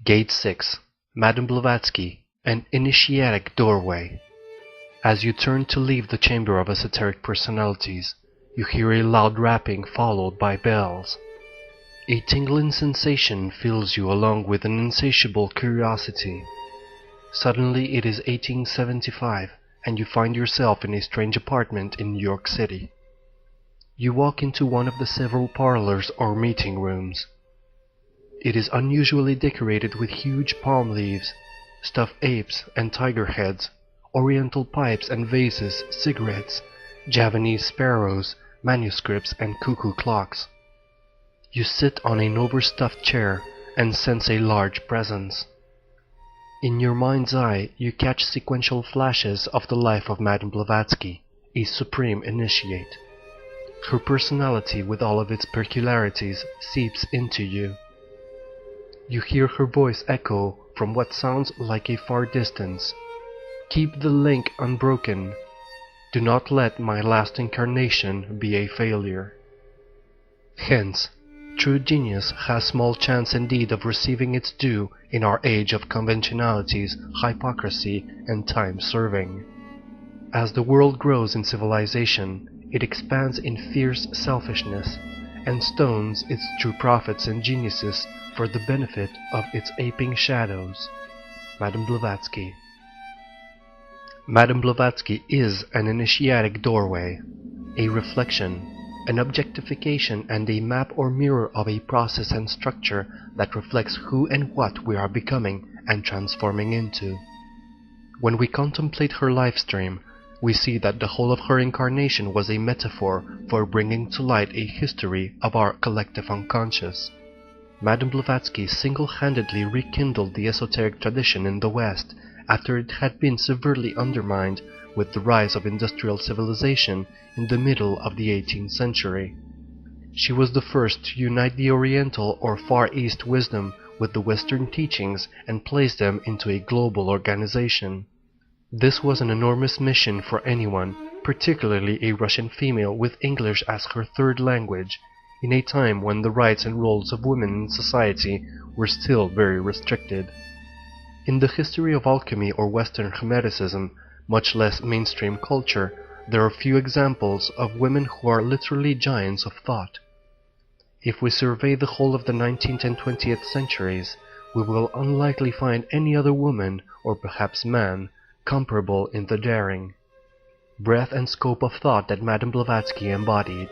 Gate 6. Mme Blavatsky, an initiatic doorway. As you turn to leave the chamber of esoteric personalities, you hear a loud rapping followed by bells. A tingling sensation fills you along with an insatiable curiosity. Suddenly it is 1875, and you find yourself in a strange apartment in New York City. You walk into one of the several parlors or meeting rooms. It is unusually decorated with huge palm leaves, stuffed apes and tiger heads, oriental pipes and vases, cigarettes, Javanese sparrows, manuscripts and cuckoo clocks. You sit on an overstuffed chair and sense a large presence. In your mind's eye, you catch sequential flashes of the life of Mme Blavatsky, a supreme initiate. Her personality with all of its peculiarities seeps into you. You hear her voice echo from what sounds like a far distance. Keep the link unbroken. Do not let my last incarnation be a failure. Hence, true genius has small chance indeed of receiving its due in our age of conventionalities, hypocrisy, and time-serving. As the world grows in civilization, it expands in fierce selfishness, and stones its true prophets and geniuses for the benefit of its aping shadows. Mme Blavatsky. Mme Blavatsky is an initiatic doorway, a reflection, an objectification and a map or mirror of a process and structure that reflects who and what we are becoming and transforming into. When we contemplate her life stream, we see that the whole of her incarnation was a metaphor for bringing to light a history of our collective unconscious. Mme Blavatsky single-handedly rekindled the esoteric tradition in the West after it had been severely undermined with the rise of industrial civilization in the middle of the 18th century. She was the first to unite the Oriental or Far East wisdom with the Western teachings and place them into a global organization. This was an enormous mission for anyone, particularly a Russian female with English as her third language, in a time when the rights and roles of women in society were still very restricted. In the history of alchemy or Western Hermeticism, much less mainstream culture, there are few examples of women who are literally giants of thought. If we survey the whole of the 19th and 20th centuries, we will unlikely find any other woman, or perhaps man, comparable in the daring, breadth and scope of thought that Mme Blavatsky embodied.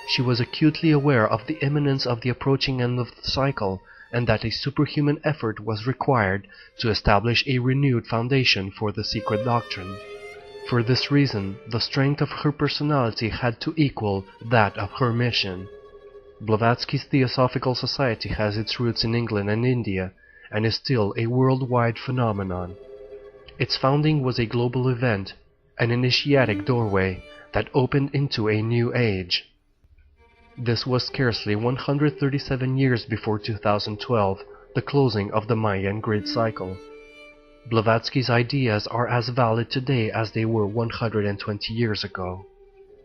She was acutely aware of the imminence of the approaching end of the cycle, and that a superhuman effort was required to establish a renewed foundation for the secret doctrine. For this reason, the strength of her personality had to equal that of her mission. Blavatsky's Theosophical Society has its roots in England and India, and is still a worldwide phenomenon. Its founding was a global event, an initiatic doorway that opened into a new age. This was scarcely 137 years before 2012, the closing of the Mayan grid cycle. Blavatsky's ideas are as valid today as they were 120 years ago.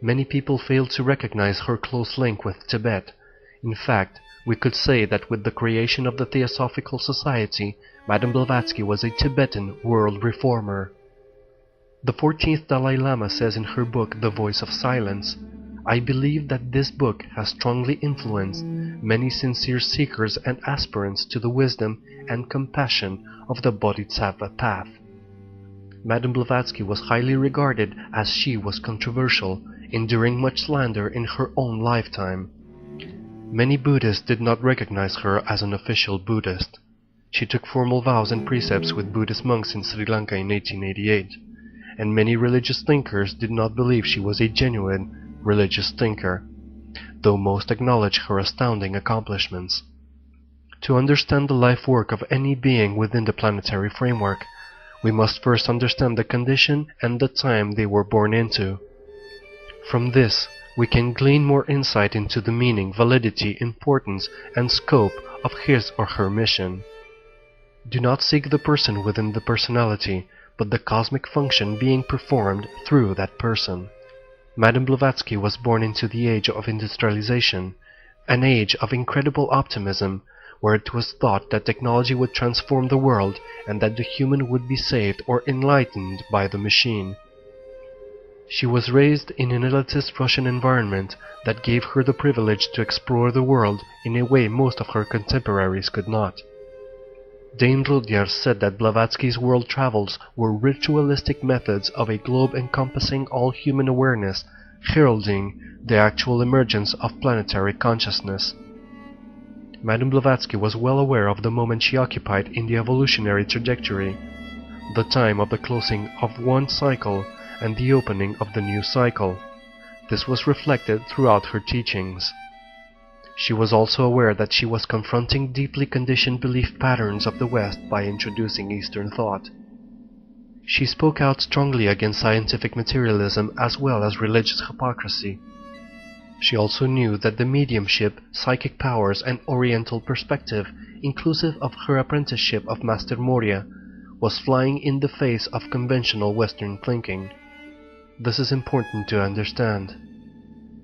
Many people fail to recognize her close link with Tibet. In fact, we could say that with the creation of the Theosophical Society, Mme Blavatsky was a Tibetan world reformer. The 14th Dalai Lama says in her book The Voice of Silence, "I believe that this book has strongly influenced many sincere seekers and aspirants to the wisdom and compassion of the Bodhisattva path." Mme Blavatsky was highly regarded as she was controversial, enduring much slander in her own lifetime. Many Buddhists did not recognize her as an official Buddhist. She took formal vows and precepts with Buddhist monks in Sri Lanka in 1888, and many religious thinkers did not believe she was a genuine religious thinker, though most acknowledge her astounding accomplishments. To understand the life work of any being within the planetary framework, we must first understand the condition and the time they were born into. From this, we can glean more insight into the meaning, validity, importance, and scope of his or her mission. Do not seek the person within the personality, but the cosmic function being performed through that person. Mme Blavatsky was born into the age of industrialization, an age of incredible optimism, where it was thought that technology would transform the world and that the human would be saved or enlightened by the machine. She was raised in an elitist Russian environment that gave her the privilege to explore the world in a way most of her contemporaries could not. Dane Rudyard said that Blavatsky's world travels were ritualistic methods of a globe encompassing all human awareness, heralding the actual emergence of planetary consciousness. Mme Blavatsky was well aware of the moment she occupied in the evolutionary trajectory, the time of the closing of one cycle and the opening of the new cycle. This was reflected throughout her teachings. She was also aware that she was confronting deeply conditioned belief patterns of the West by introducing Eastern thought. She spoke out strongly against scientific materialism as well as religious hypocrisy. She also knew that the mediumship, psychic powers, and Oriental perspective, inclusive of her apprenticeship of Master Moria, was flying in the face of conventional Western thinking. This is important to understand.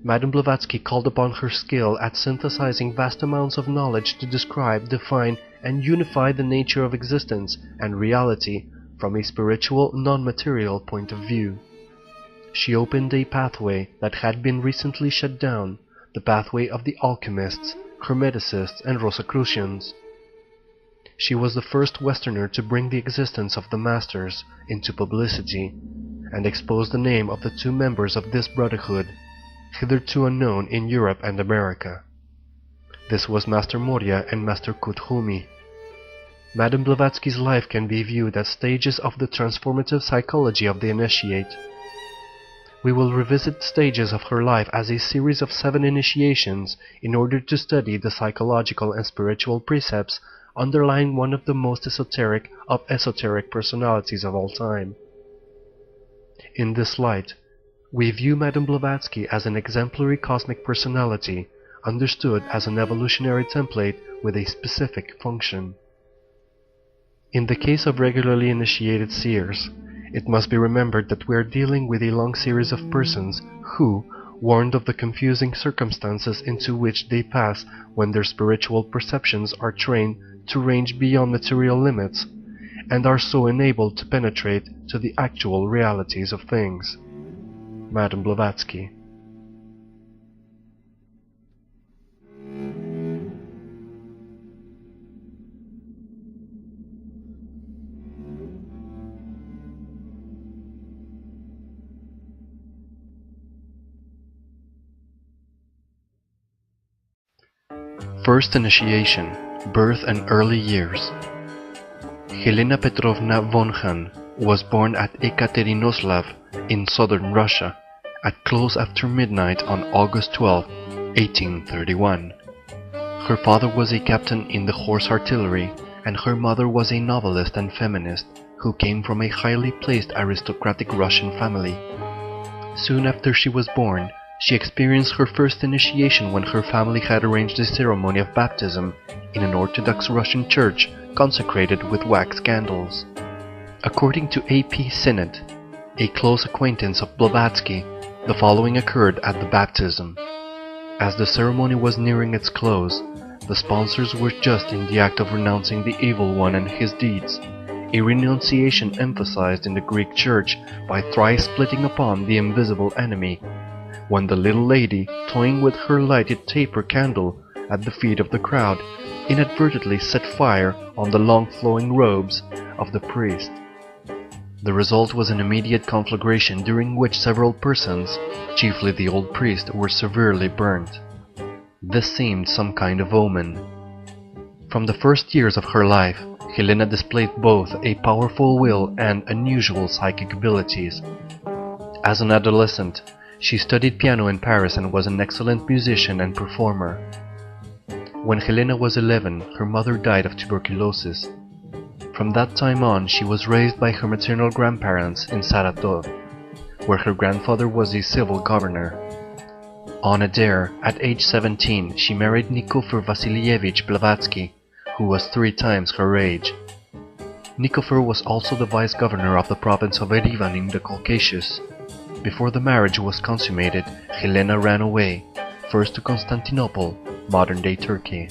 Mme Blavatsky called upon her skill at synthesizing vast amounts of knowledge to describe, define, and unify the nature of existence and reality from a spiritual, non-material point of view. She opened a pathway that had been recently shut down, the pathway of the alchemists, hermeticists, and Rosicrucians. She was the first Westerner to bring the existence of the Masters into publicity, and expose the name of the two members of this brotherhood, hitherto unknown in Europe and America. This was Master Moria and Master Kuthumi. Mme Blavatsky's life can be viewed as stages of the transformative psychology of the initiate. We will revisit stages of her life as a series of 7 initiations in order to study the psychological and spiritual precepts underlying one of the most esoteric of esoteric personalities of all time. In this light, we view Mme Blavatsky as an exemplary cosmic personality, understood as an evolutionary template with a specific function. In the case of regularly initiated seers, it must be remembered that we are dealing with a long series of persons who, warned of the confusing circumstances into which they pass when their spiritual perceptions are trained to range beyond material limits, and are so enabled to penetrate to the actual realities of things. Mme Blavatsky. First initiation, birth and early years. Helena Petrovna von Hahn was born at Ekaterinoslav in southern Russia at close after midnight on August 12, 1831. Her father was a captain in the horse artillery, and her mother was a novelist and feminist who came from a highly placed aristocratic Russian family. Soon after she was born, she experienced her first initiation when her family had arranged a ceremony of baptism in an Orthodox Russian church consecrated with wax candles. According to A.P. Sinnott, a close acquaintance of Blavatsky, the following occurred at the baptism. As the ceremony was nearing its close, the sponsors were just in the act of renouncing the evil one and his deeds, a renunciation emphasized in the Greek church by thrice splitting upon the invisible enemy, when the little lady, toying with her lighted taper candle at the feet of the crowd, inadvertently set fire on the long flowing robes of the priest. The result was an immediate conflagration during which several persons, chiefly the old priest, were severely burnt. This seemed some kind of omen. From the first years of her life, Helena displayed both a powerful will and unusual psychic abilities. As an adolescent, she studied piano in Paris and was an excellent musician and performer. When Helena was 11, her mother died of tuberculosis. From that time on, she was raised by her maternal grandparents in Saratov, where her grandfather was a civil governor. On a dare, at age 17, she married Nikifor Vasilievich Blavatsky, who was 3 times her age. Nikifor was also the vice-governor of the province of Erivan in the Caucasus. Before the marriage was consummated, Helena ran away, first to Constantinople, modern-day Turkey.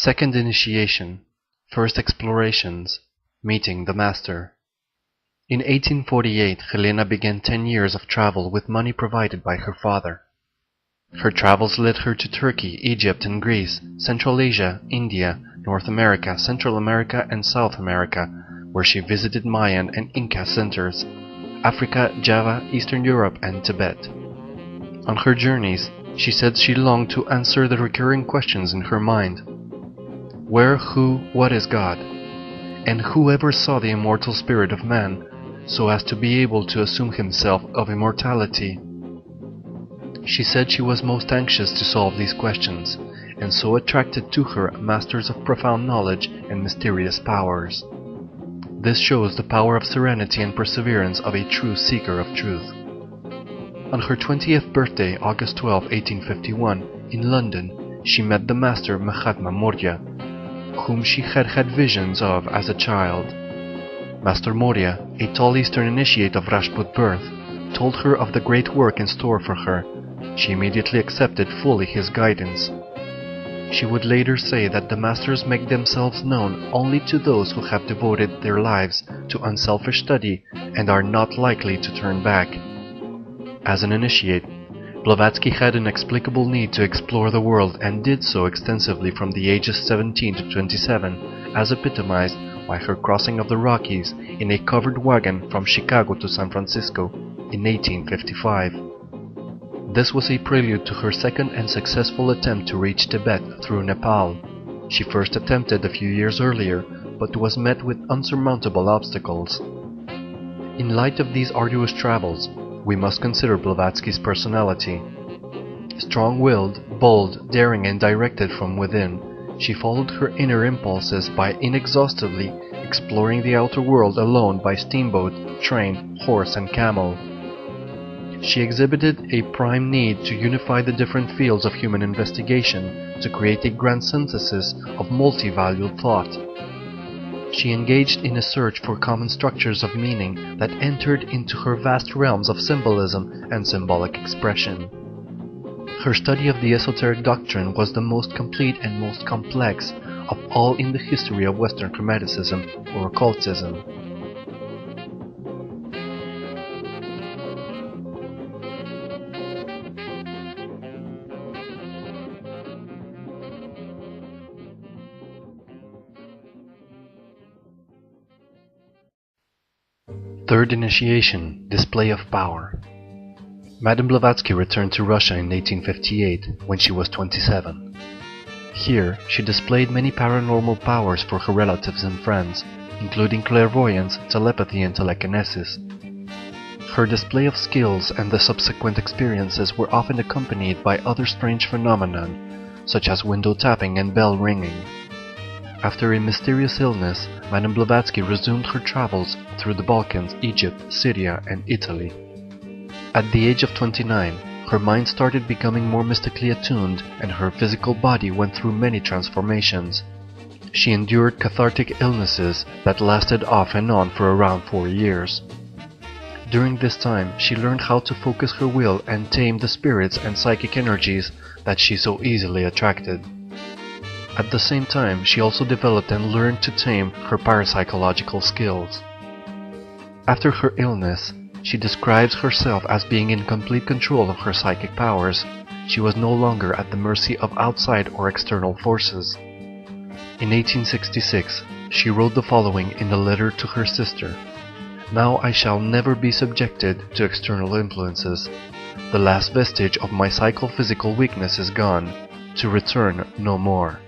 Second initiation. First explorations. Meeting the Master. In 1848, Helena began 10 years of travel with money provided by her father. Her travels led her to Turkey, Egypt and Greece, Central Asia, India, North America, Central America and South America, where she visited Mayan and Inca centers, Africa, Java, Eastern Europe and Tibet. On her journeys, she said she longed to answer the recurring questions in her mind. Where, who, what is God? And who ever saw the immortal spirit of man, so as to be able to assume himself of immortality? She said she was most anxious to solve these questions, and so attracted to her masters of profound knowledge and mysterious powers. This shows the power of serenity and perseverance of a true seeker of truth. On her 20th birthday, August 12, 1851, in London, she met the master Mahatma Maurya, whom she had had visions of as a child. Master Maurya, a tall Eastern initiate of Rajput birth, told her of the great work in store for her. She immediately accepted fully his guidance. She would later say that the masters make themselves known only to those who have devoted their lives to unselfish study and are not likely to turn back. As an initiate, Blavatsky had an inexplicable need to explore the world and did so extensively from the ages 17 to 27, as epitomized by her crossing of the Rockies in a covered wagon from Chicago to San Francisco in 1855. This was a prelude to her second and successful attempt to reach Tibet through Nepal. She first attempted a few years earlier, but was met with unsurmountable obstacles. In light of these arduous travels, we must consider Blavatsky's personality. Strong-willed, bold, daring and directed from within, she followed her inner impulses by inexhaustively exploring the outer world alone by steamboat, train, horse and camel. She exhibited a prime need to unify the different fields of human investigation to create a grand synthesis of multi-valued thought. She engaged in a search for common structures of meaning that entered into her vast realms of symbolism and symbolic expression. Her study of the esoteric doctrine was the most complete and most complex of all in the history of Western Hermeticism or Occultism. Third initiation, display of power. Mme Blavatsky returned to Russia in 1858, when she was 27. Here, she displayed many paranormal powers for her relatives and friends, including clairvoyance, telepathy and telekinesis. Her display of skills and the subsequent experiences were often accompanied by other strange phenomena, such as window tapping and bell ringing. After a mysterious illness, Mme Blavatsky resumed her travels through the Balkans, Egypt, Syria, and Italy. At the age of 29, her mind started becoming more mystically attuned, and her physical body went through many transformations. She endured cathartic illnesses that lasted off and on for around 4 years. During this time, she learned how to focus her will and tame the spirits and psychic energies that she so easily attracted. At the same time, she also developed and learned to tame her parapsychological skills. After her illness, she describes herself as being in complete control of her psychic powers. She was no longer at the mercy of outside or external forces. In 1866, she wrote the following in a letter to her sister: "Now I shall never be subjected to external influences. The last vestige of my psychophysical weakness is gone, to return no more."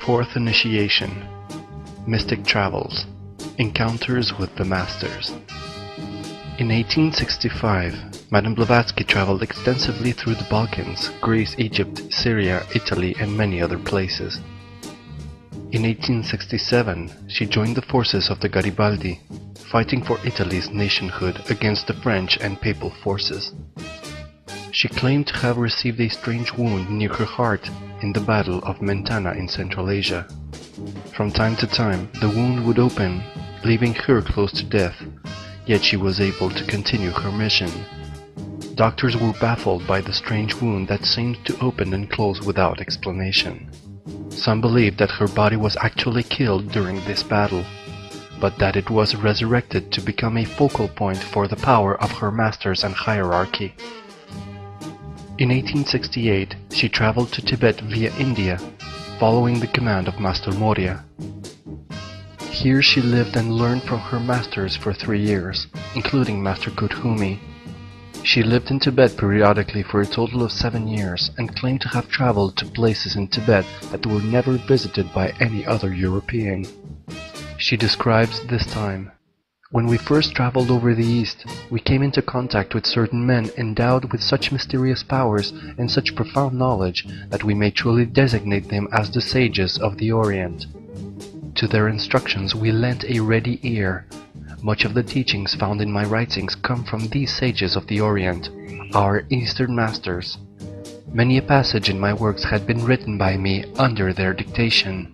Fourth initiation, mystic travels, encounters with the masters. In 1865, Mme Blavatsky traveled extensively through the Balkans, Greece, Egypt, Syria, Italy, and many other places. In 1867, she joined the forces of the Garibaldi, fighting for Italy's nationhood against the French and Papal forces. She claimed to have received a strange wound near her heart in the Battle of Mentana in Central Asia. From time to time, the wound would open, leaving her close to death, yet she was able to continue her mission. Doctors were baffled by the strange wound that seemed to open and close without explanation. Some believed that her body was actually killed during this battle, but that it was resurrected to become a focal point for the power of her masters and hierarchy. In 1868, she traveled to Tibet via India, following the command of Master Morya. Here she lived and learned from her masters for 3 years, including Master Kuthumi. She lived in Tibet periodically for a total of 7 years and claimed to have traveled to places in Tibet that were never visited by any other European. She describes this time: "When we first traveled over the East, we came into contact with certain men endowed with such mysterious powers and such profound knowledge that we may truly designate them as the sages of the Orient. To their instructions we lent a ready ear. Much of the teachings found in my writings come from these sages of the Orient, our Eastern masters. Many a passage in my works had been written by me under their dictation.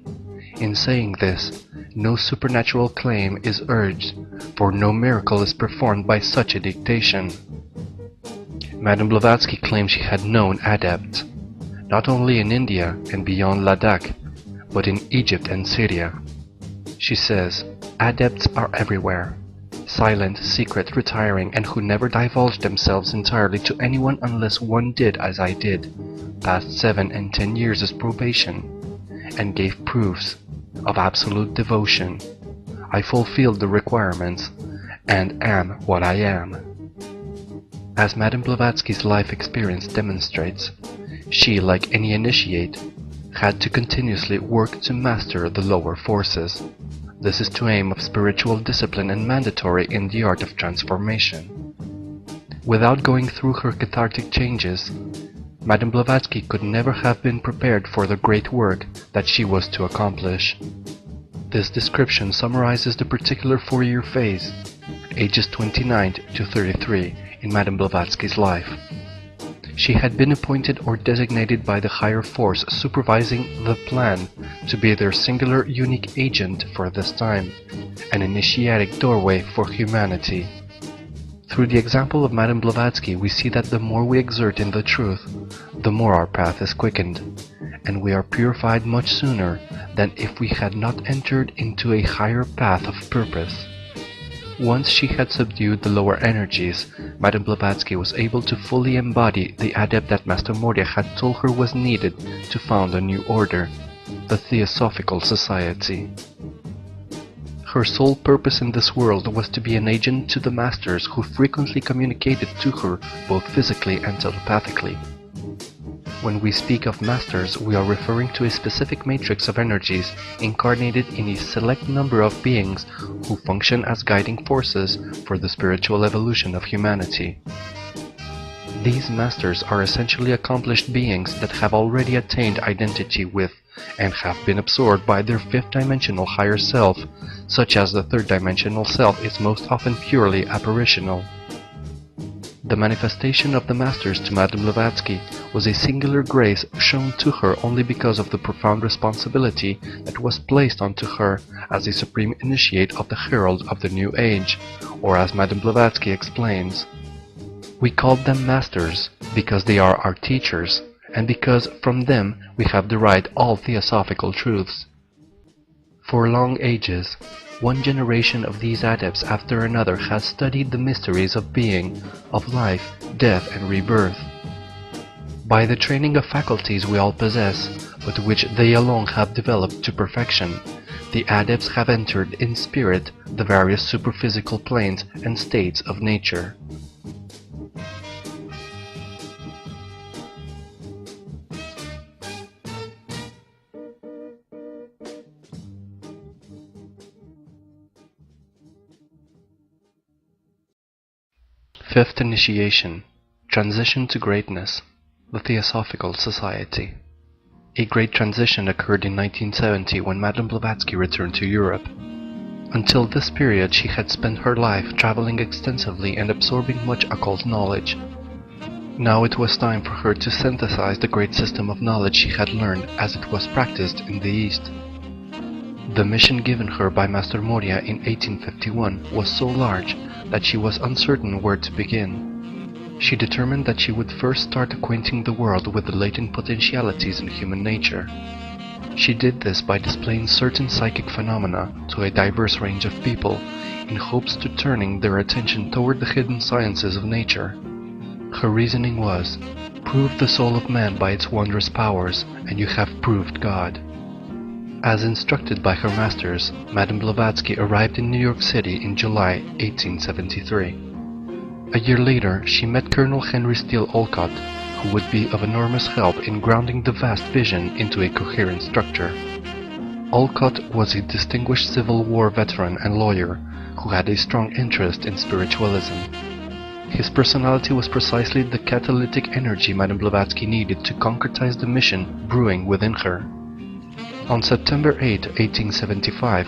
In saying this, no supernatural claim is urged, for no miracle is performed by such a dictation." Mme Blavatsky claimed she had known adepts, not only in India and beyond Ladakh, but in Egypt and Syria. She says, "Adepts are everywhere, silent, secret, retiring, and who never divulge themselves entirely to anyone unless one did as I did, passed 7 and 10 years as probation, and gave proofs of absolute devotion. I fulfilled the requirements, and am what I am." As Mme Blavatsky's life experience demonstrates, she, like any initiate, had to continuously work to master the lower forces. This is the aim of spiritual discipline and mandatory in the art of transformation. Without going through her cathartic changes, Mme Blavatsky could never have been prepared for the great work that she was to accomplish. This description summarizes the particular 4-year phase, ages 29 to 33, in Mme Blavatsky's life. She had been appointed or designated by the higher force supervising the plan to be their singular unique agent for this time, an initiatic doorway for humanity. Through the example of Mme Blavatsky, we see that the more we exert in the truth, the more our path is quickened, and we are purified much sooner than if we had not entered into a higher path of purpose. Once she had subdued the lower energies, Mme Blavatsky was able to fully embody the adept that Master Morya had told her was needed to found a new order, the Theosophical Society. Her sole purpose in this world was to be an agent to the masters who frequently communicated to her both physically and telepathically. When we speak of masters, we are referring to a specific matrix of energies incarnated in a select number of beings who function as guiding forces for the spiritual evolution of humanity. These masters are essentially accomplished beings that have already attained identity with and have been absorbed by their 5th-dimensional higher self, such as the 3rd-dimensional self is most often purely apparitional. The manifestation of the masters to Mme Blavatsky was a singular grace shown to her only because of the profound responsibility that was placed onto her as a supreme initiate of the herald of the new age, or as Mme Blavatsky explains, "We called them masters because they are our teachers, and because from them we have derived all theosophical truths." For long ages, one generation of these adepts after another has studied the mysteries of being, of life, death, and rebirth. By the training of faculties we all possess, but which they alone have developed to perfection, the adepts have entered in spirit the various superphysical planes and states of nature. Fifth initiation, transition to greatness, the Theosophical Society. A great transition occurred in 1970 when Mme Blavatsky returned to Europe. Until this period she had spent her life traveling extensively and absorbing much occult knowledge. Now it was time for her to synthesize the great system of knowledge she had learned as it was practiced in the East. The mission given her by Master Morya in 1851 was so large that she was uncertain where to begin. She determined that she would first start acquainting the world with the latent potentialities in human nature. She did this by displaying certain psychic phenomena to a diverse range of people, in hopes to turning their attention toward the hidden sciences of nature. Her reasoning was, "Prove the soul of man by its wondrous powers, and you have proved God." As instructed by her masters, Mme Blavatsky arrived in New York City in July 1873. A year later, she met Colonel Henry Steele Olcott, who would be of enormous help in grounding the vast vision into a coherent structure. Olcott was a distinguished Civil War veteran and lawyer who had a strong interest in spiritualism. His personality was precisely the catalytic energy Mme Blavatsky needed to concretize the mission brewing within her. On September 8, 1875,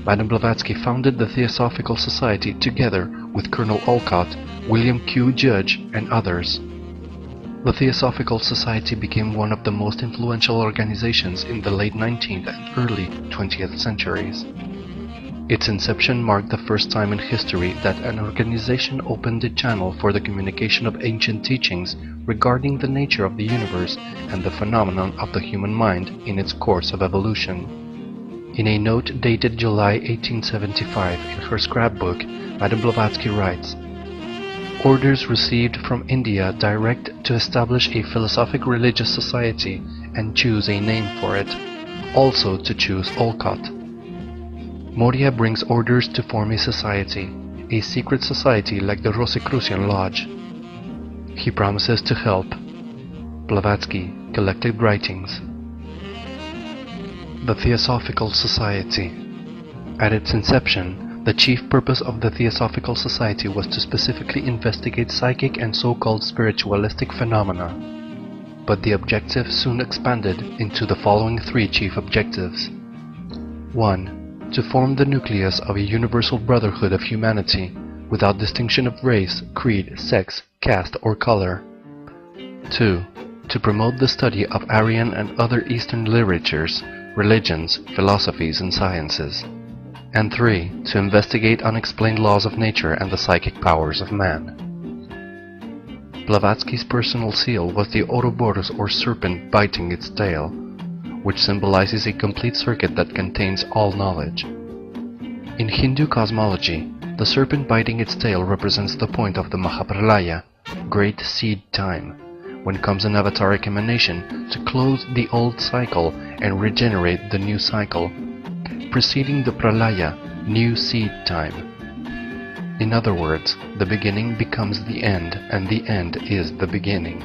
Mme Blavatsky founded the Theosophical Society together with Colonel Olcott, William Q. Judge, and others. The Theosophical Society became one of the most influential organizations in the late 19th and early 20th centuries. Its inception marked the first time in history that an organization opened a channel for the communication of ancient teachings regarding the nature of the universe and the phenomenon of the human mind in its course of evolution. In a note dated July 1875 in her scrapbook, Mme Blavatsky writes, "Orders received from India direct to establish a philosophic religious society and choose a name for it, also to choose Olcott. Moria brings orders to form a society, a secret society like the Rosicrucian Lodge. He promises to help. Blavatsky, Collected Writings." The Theosophical Society. At its inception, the chief purpose of the Theosophical Society was to specifically investigate psychic and so-called spiritualistic phenomena. But the objective soon expanded into the following three chief objectives. 1. To form the nucleus of a universal brotherhood of humanity, without distinction of race, creed, sex, caste, or color. 2. To promote the study of Aryan and other Eastern literatures, religions, philosophies, and sciences. And 3. To investigate unexplained laws of nature and the psychic powers of man. Blavatsky's personal seal was the Ouroboros or serpent biting its tail, which symbolizes a complete circuit that contains all knowledge. In Hindu cosmology, the serpent biting its tail represents the point of the Mahapralaya, great seed time, when comes an avataric emanation to close the old cycle and regenerate the new cycle, preceding the Pralaya, new seed time. In other words, the beginning becomes the end, and the end is the beginning.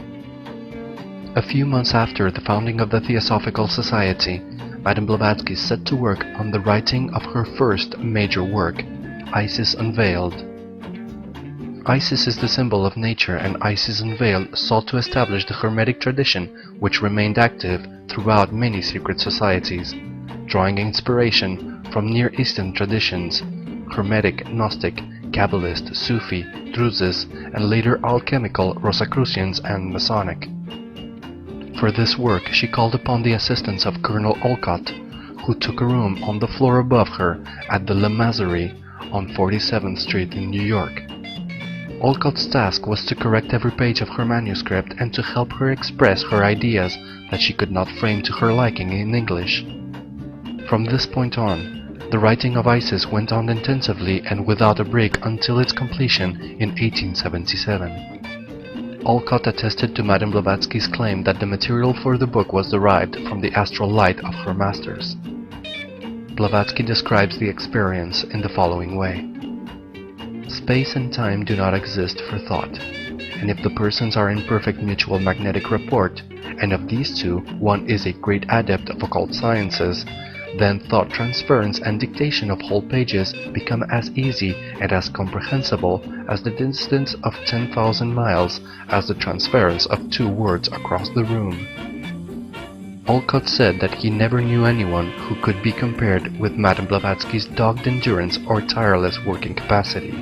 A few months after the founding of the Theosophical Society, Mme Blavatsky set to work on the writing of her first major work, Isis Unveiled. Isis is the symbol of nature, and Isis Unveiled sought to establish the Hermetic tradition which remained active throughout many secret societies, drawing inspiration from Near Eastern traditions, Hermetic, Gnostic, Kabbalist, Sufi, Druzes, and later alchemical Rosicrucians and Masonic. For this work, she called upon the assistance of Colonel Olcott, who took a room on the floor above her at the Le Mazarie on 47th Street in New York. Olcott's task was to correct every page of her manuscript and to help her express her ideas that she could not frame to her liking in English. From this point on, the writing of Isis went on intensively and without a break until its completion in 1877. Olcott attested to Mme Blavatsky's claim that the material for the book was derived from the astral light of her masters. Blavatsky describes the experience in the following way. Space and time do not exist for thought, and if the persons are in perfect mutual magnetic rapport, and of these two one is a great adept of occult sciences, then thought transference and dictation of whole pages become as easy and as comprehensible as the distance of 10,000 miles as the transference of 2 words across the room. Olcott said that he never knew anyone who could be compared with Mme Blavatsky's dogged endurance or tireless working capacity.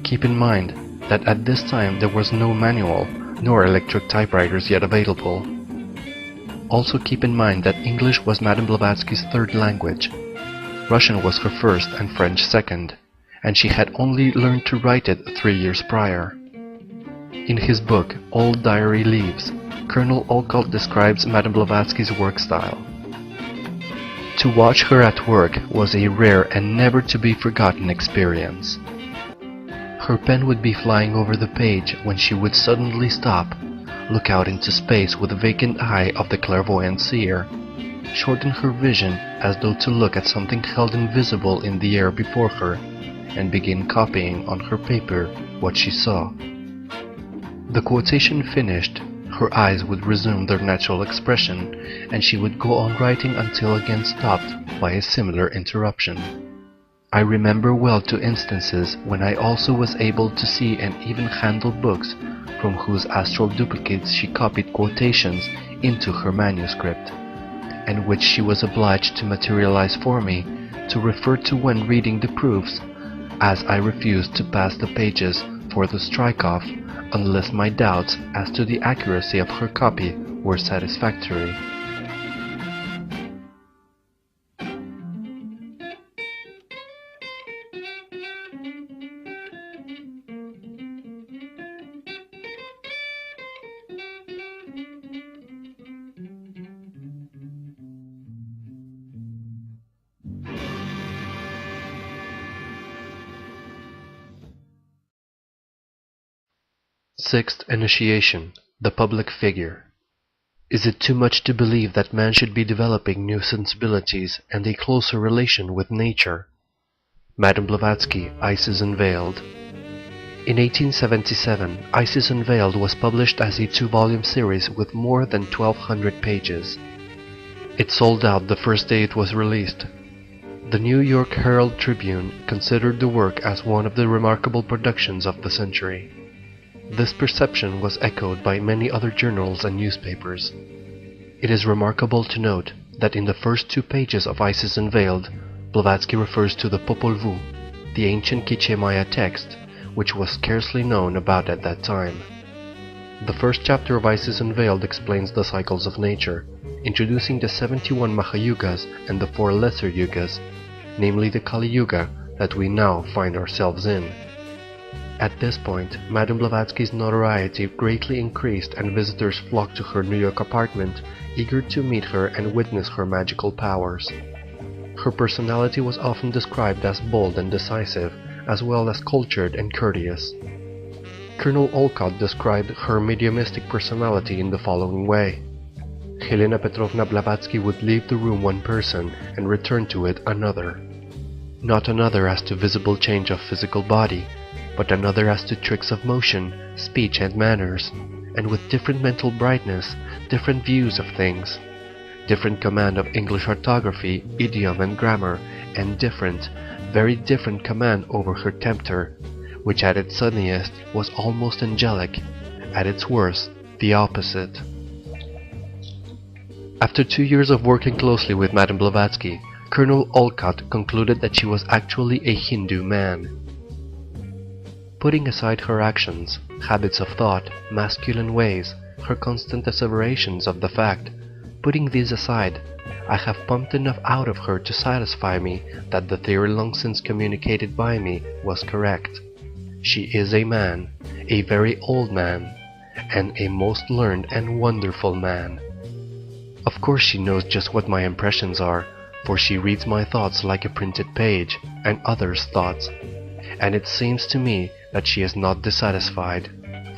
Keep in mind that at this time there was no manual nor electric typewriters yet available. Also keep in mind that English was Mme Blavatsky's third language, Russian was her first and French second, and she had only learned to write it 3 years prior. In his book, Old Diary Leaves, Colonel Olcott describes Mme Blavatsky's work style. To watch her at work was a rare and never-to-be-forgotten experience. Her pen would be flying over the page when she would suddenly stop, look out into space with the vacant eye of the clairvoyant seer, shorten her vision as though to look at something held invisible in the air before her, and begin copying on her paper what she saw. The quotation finished, her eyes would resume their natural expression, and she would go on writing until again stopped by a similar interruption. I remember well two instances when I also was able to see and even handle books from whose astral duplicates she copied quotations into her manuscript, and which she was obliged to materialize for me to refer to when reading the proofs, as I refused to pass the pages for the strike-off unless my doubts as to the accuracy of her copy were satisfactory. Sixth initiation, the public figure. Is it too much to believe that man should be developing new sensibilities and a closer relation with nature? Mme Blavatsky, Isis Unveiled. In 1877, Isis Unveiled was published as a 2-volume series with more than 1,200 pages. It sold out the first day it was released. The New York Herald Tribune considered the work as one of the remarkable productions of the century. This perception was echoed by many other journals and newspapers. It is remarkable to note that in the first 2 pages of Isis Unveiled, Blavatsky refers to the Popol Vuh, the ancient Quiché Maya text, which was scarcely known about at that time. The first chapter of Isis Unveiled explains the cycles of nature, introducing the 71 Mahayugas and the 4 Lesser Yugas, namely the Kali Yuga that we now find ourselves in. At this point, Mme Blavatsky's notoriety greatly increased and visitors flocked to her New York apartment, eager to meet her and witness her magical powers. Her personality was often described as bold and decisive, as well as cultured and courteous. Colonel Olcott described her mediumistic personality in the following way. Helena Petrovna Blavatsky would leave the room one person and return to it another. Not another as to visible change of physical body, but another as to tricks of motion, speech and manners, and with different mental brightness, different views of things, different command of English orthography, idiom and grammar, and different, very different command over her tempter, which at its sunniest was almost angelic, at its worst the opposite. After 2 years of working closely with Mme Blavatsky, Colonel Olcott concluded that she was actually a Hindu man. Putting aside her actions, habits of thought, masculine ways, her constant asseverations of the fact, putting these aside, I have pumped enough out of her to satisfy me that the theory long since communicated by me was correct. She is a man, a very old man, and a most learned and wonderful man. Of course she knows just what my impressions are, for she reads my thoughts like a printed page, and others' thoughts, and it seems to me that she is not dissatisfied,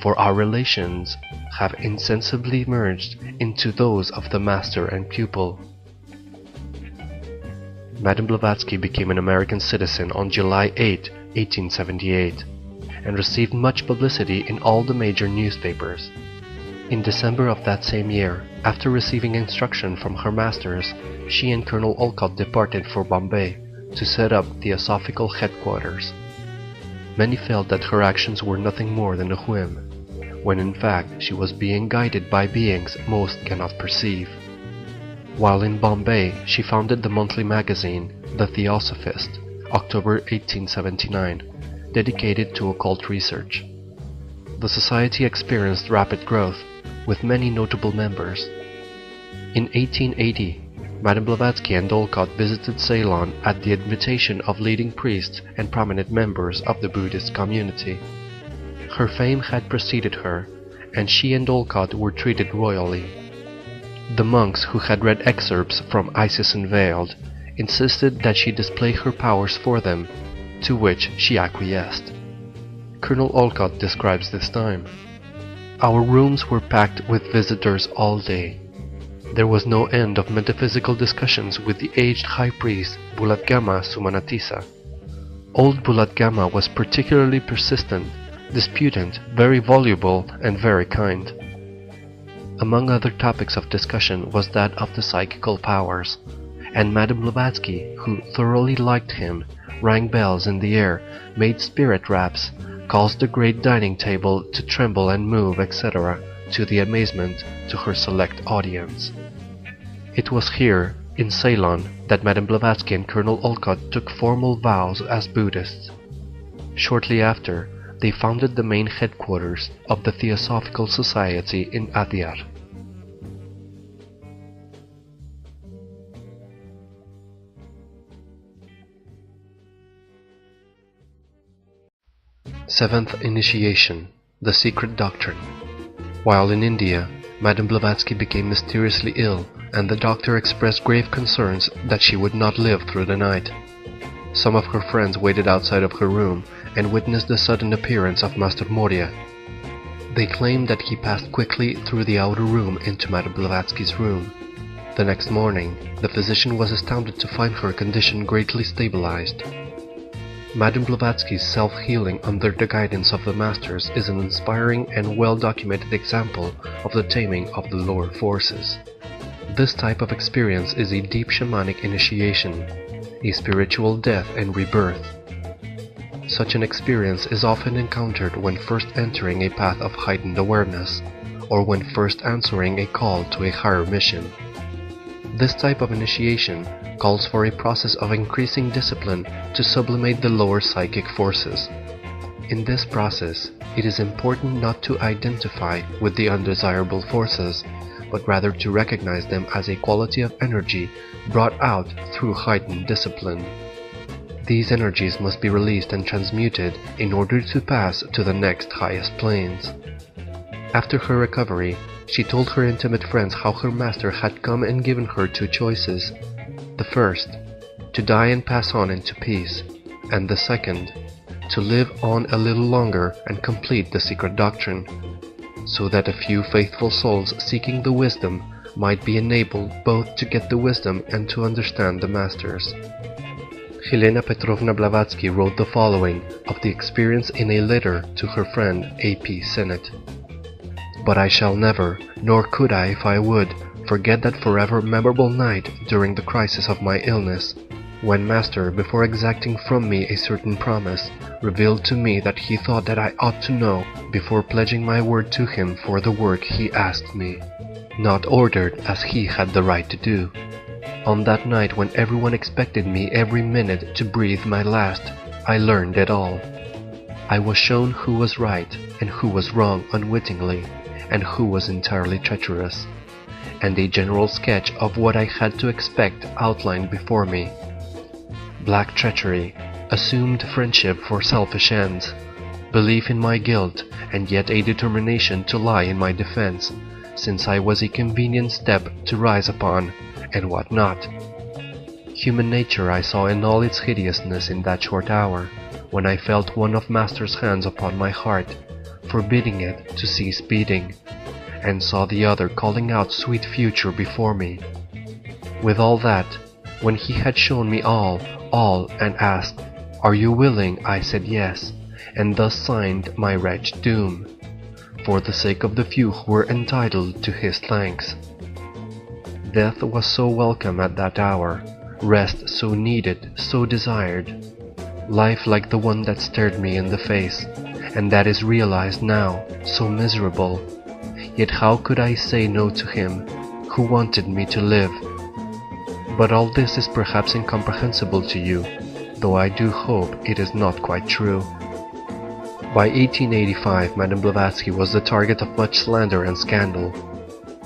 for our relations have insensibly merged into those of the master and pupil. Mme Blavatsky became an American citizen on July 8, 1878, and received much publicity in all the major newspapers. In December of that same year, after receiving instruction from her masters, she and Colonel Olcott departed for Bombay to set up Theosophical headquarters. Many felt that her actions were nothing more than a whim, when in fact she was being guided by beings most cannot perceive. While in Bombay, she founded the monthly magazine, The Theosophist, October 1879, dedicated to occult research. The society experienced rapid growth, with many notable members. In 1880, Mme Blavatsky and Olcott visited Ceylon at the invitation of leading priests and prominent members of the Buddhist community. Her fame had preceded her, and she and Olcott were treated royally. The monks who had read excerpts from Isis Unveiled insisted that she display her powers for them, to which she acquiesced. Colonel Olcott describes this time. Our rooms were packed with visitors all day. There was no end of metaphysical discussions with the aged high priest Bulatgama Sumanatisa. Old Bulatgama was particularly persistent, disputant, very voluble, and very kind. Among other topics of discussion was that of the psychical powers, and Mme Blavatsky, who thoroughly liked him, rang bells in the air, made spirit raps, caused the great dining table to tremble and move, etc., to the amazement to her select audience. It was here, in Ceylon, that Mme Blavatsky and Colonel Olcott took formal vows as Buddhists. Shortly after, they founded the main headquarters of the Theosophical Society in Adyar. Seventh Initiation, the Secret Doctrine. While in India, Mme Blavatsky became mysteriously ill, and the doctor expressed grave concerns that she would not live through the night. Some of her friends waited outside of her room and witnessed the sudden appearance of Master Moria. They claimed that he passed quickly through the outer room into Mme Blavatsky's room. The next morning, the physician was astounded to find her condition greatly stabilized. Mme Blavatsky's self-healing under the guidance of the masters is an inspiring and well-documented example of the taming of the lower forces. This type of experience is a deep shamanic initiation, a spiritual death and rebirth. Such an experience is often encountered when first entering a path of heightened awareness, or when first answering a call to a higher mission. This type of initiation calls for a process of increasing discipline to sublimate the lower psychic forces. In this process, it is important not to identify with the undesirable forces, but rather to recognize them as a quality of energy brought out through heightened discipline. These energies must be released and transmuted in order to pass to the next highest planes. After her recovery, she told her intimate friends how her master had come and given her two choices. The first, to die and pass on into peace, and the second, to live on a little longer and complete the secret doctrine, so that a few faithful souls seeking the wisdom might be enabled both to get the wisdom and to understand the masters. Helena Petrovna Blavatsky wrote the following of the experience in a letter to her friend A.P. Sinnott. But I shall never, nor could I if I would, forget that forever memorable night during the crisis of my illness, when Master, before exacting from me a certain promise, revealed to me that he thought that I ought to know before pledging my word to him for the work he asked me, not ordered as he had the right to do. On that night when everyone expected me every minute to breathe my last, I learned it all. I was shown who was right and who was wrong unwittingly, and who was entirely treacherous, and a general sketch of what I had to expect outlined before me. Black treachery, assumed friendship for selfish ends, belief in my guilt, and yet a determination to lie in my defense, since I was a convenient step to rise upon, and what not. Human nature I saw in all its hideousness in that short hour, when I felt one of Master's hands upon my heart, forbidding it to cease beating, and saw the other calling out sweet future before me. With all that, when he had shown me all, and asked, "Are you willing?" I said yes, and thus signed my wretched doom, for the sake of the few who were entitled to his thanks. Death was so welcome at that hour, rest so needed, so desired, life like the one that stared me in the face, and that is realized now, so miserable. Yet how could I say no to him, who wanted me to live? But all this is perhaps incomprehensible to you, though I do hope it is not quite true. By 1885, Mme Blavatsky was the target of much slander and scandal.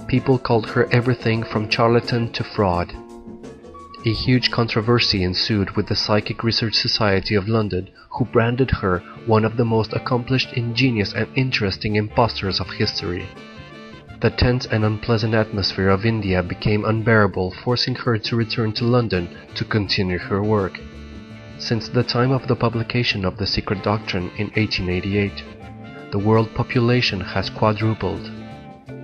People called her everything from charlatan to fraud. A huge controversy ensued with the Psychic Research Society of London, who branded her one of the most accomplished, ingenious and interesting impostors of history. The tense and unpleasant atmosphere of India became unbearable, forcing her to return to London to continue her work. Since the time of the publication of The Secret Doctrine in 1888, the world population has quadrupled.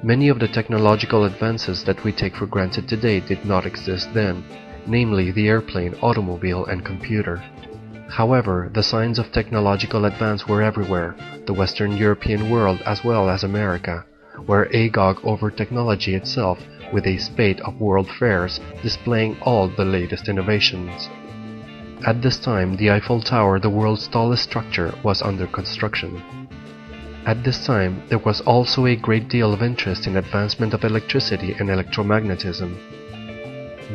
Many of the technological advances that we take for granted today did not exist then, namely the airplane, automobile, and computer. However, the signs of technological advance were everywhere, the Western European world as well as America, were agog over technology itself, with a spate of world fairs displaying all the latest innovations. At this time, the Eiffel Tower, the world's tallest structure, was under construction. At this time, there was also a great deal of interest in advancement of electricity and electromagnetism.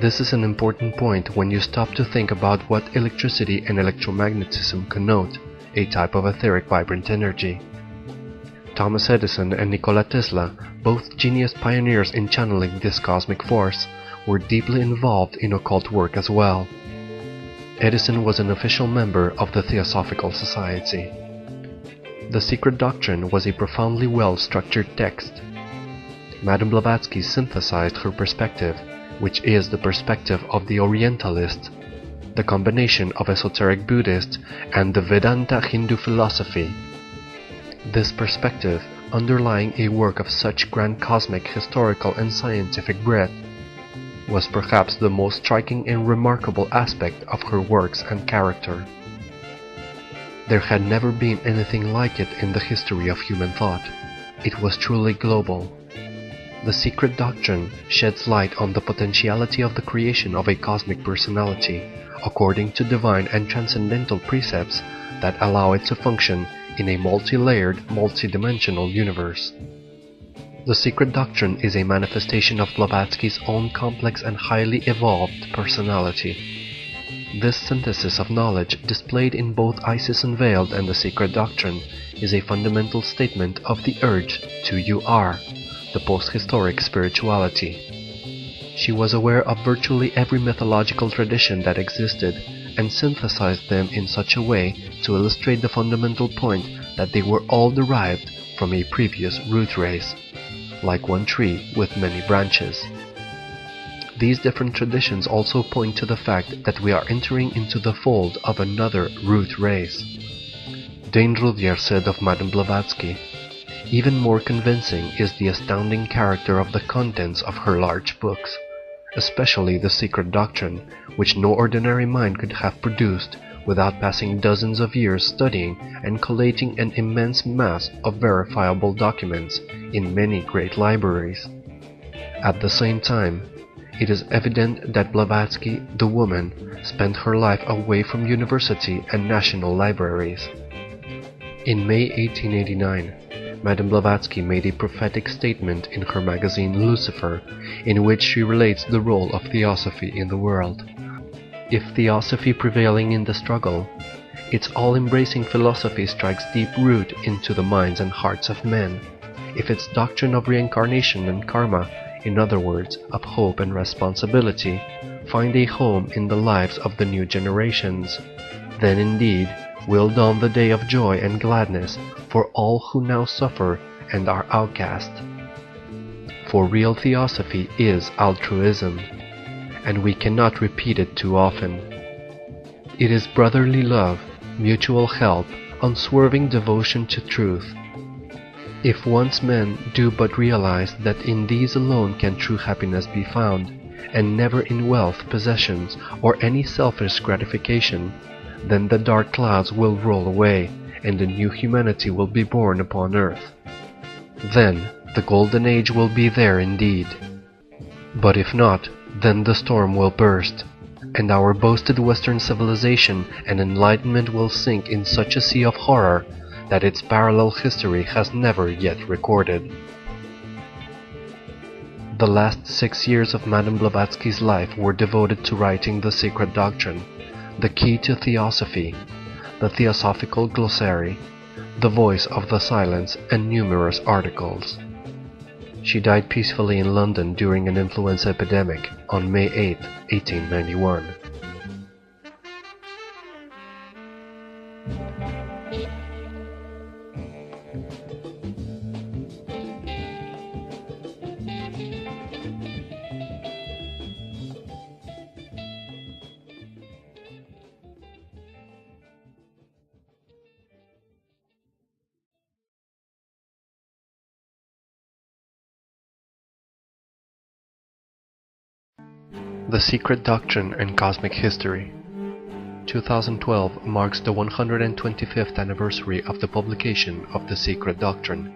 This is an important point when you stop to think about what electricity and electromagnetism connote, a type of etheric vibrant energy. Thomas Edison and Nikola Tesla, both genius pioneers in channeling this cosmic force, were deeply involved in occult work as well. Edison was an official member of the Theosophical Society. The Secret Doctrine was a profoundly well-structured text. Mme Blavatsky synthesized her perspective, which is the perspective of the Orientalist, the combination of esoteric Buddhist and the Vedanta Hindu philosophy. This perspective, underlying a work of such grand cosmic, historical, and scientific breadth, was perhaps the most striking and remarkable aspect of her works and character. There had never been anything like it in the history of human thought. It was truly global. The Secret Doctrine sheds light on the potentiality of the creation of a cosmic personality, according to divine and transcendental precepts that allow it to function in a multi-layered, multi-dimensional universe. The Secret Doctrine is a manifestation of Blavatsky's own complex and highly evolved personality. This synthesis of knowledge, displayed in both Isis Unveiled and The Secret Doctrine, is a fundamental statement of the urge to You Are, the post-historic spirituality. She was aware of virtually every mythological tradition that existed, and synthesized them in such a way to illustrate the fundamental point that they were all derived from a previous root race, like one tree with many branches. These different traditions also point to the fact that we are entering into the fold of another root race. Dane Rudier said of Mme Blavatsky, "Even more convincing is the astounding character of the contents of her large books, especially The Secret Doctrine, which no ordinary mind could have produced without passing dozens of years studying and collating an immense mass of verifiable documents in many great libraries. At the same time, it is evident that Blavatsky, the woman, spent her life away from university and national libraries." In May 1889, Mme Blavatsky made a prophetic statement in her magazine Lucifer, in which she relates the role of Theosophy in the world. If Theosophy prevailing in the struggle, its all-embracing philosophy strikes deep root into the minds and hearts of men, if its doctrine of reincarnation and karma, in other words, of hope and responsibility, find a home in the lives of the new generations, then indeed will dawn the day of joy and gladness for all who now suffer and are outcast. For real Theosophy is altruism, and we cannot repeat it too often. It is brotherly love, mutual help, unswerving devotion to truth. If once men do but realize that in these alone can true happiness be found, and never in wealth, possessions, or any selfish gratification, then the dark clouds will roll away, and a new humanity will be born upon earth. Then the golden age will be there indeed. But if not, then the storm will burst, and our boasted Western civilization and enlightenment will sink in such a sea of horror that its parallel history has never yet recorded. The last 6 years of Mme Blavatsky's life were devoted to writing The Secret Doctrine, The Key to Theosophy, The Theosophical Glossary, The Voice of the Silence, and numerous articles. She died peacefully in London during an influenza epidemic on May 8, 1891. The Secret Doctrine and Cosmic History. 2012 marks the 125th anniversary of the publication of The Secret Doctrine.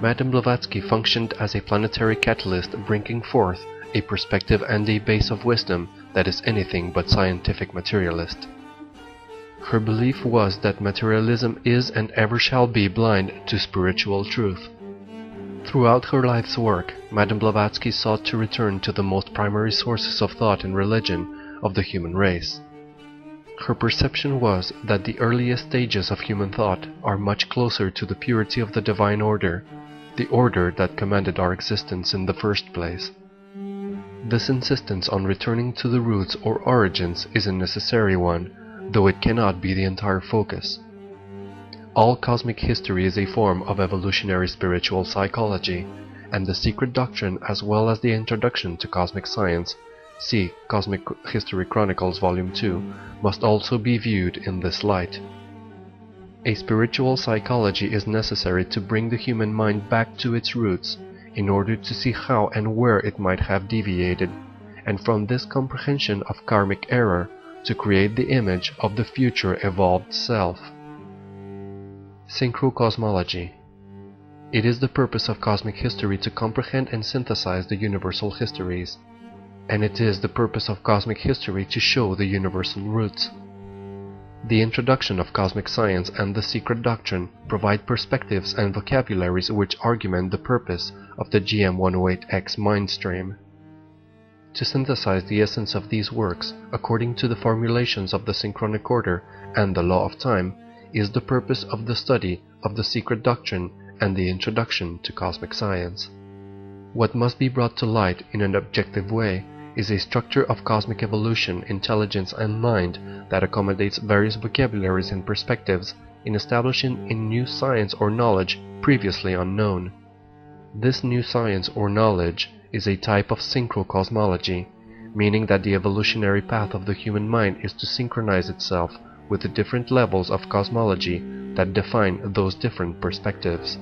Mme Blavatsky functioned as a planetary catalyst, bringing forth a perspective and a base of wisdom that is anything but scientific materialist. Her belief was that materialism is and ever shall be blind to spiritual truth. Throughout her life's work, Mme Blavatsky sought to return to the most primary sources of thought and religion of the human race. Her perception was that the earliest stages of human thought are much closer to the purity of the divine order, the order that commanded our existence in the first place. This insistence on returning to the roots or origins is a necessary one, though it cannot be the entire focus. All cosmic history is a form of evolutionary spiritual psychology, and the Secret Doctrine, as well as the Introduction to Cosmic Science, see Cosmic History Chronicles Volume 2, must also be viewed in this light. A spiritual psychology is necessary to bring the human mind back to its roots, in order to see how and where it might have deviated, and from this comprehension of karmic error, to create the image of the future evolved self. Synchrocosmology. It is the purpose of cosmic history to comprehend and synthesize the universal histories, and it is the purpose of cosmic history to show the universal roots. The Introduction of Cosmic Science and the Secret Doctrine provide perspectives and vocabularies which argument the purpose of the GM108X mind stream. To synthesize the essence of these works, according to the formulations of the synchronic order and the law of time, is the purpose of the study of the Secret Doctrine and the Introduction to Cosmic Science. What must be brought to light in an objective way is a structure of cosmic evolution, intelligence, and mind that accommodates various vocabularies and perspectives in establishing a new science or knowledge previously unknown. This new science or knowledge is a type of synchrocosmology, meaning that the evolutionary path of the human mind is to synchronize itself with the different levels of cosmology that define those different perspectives.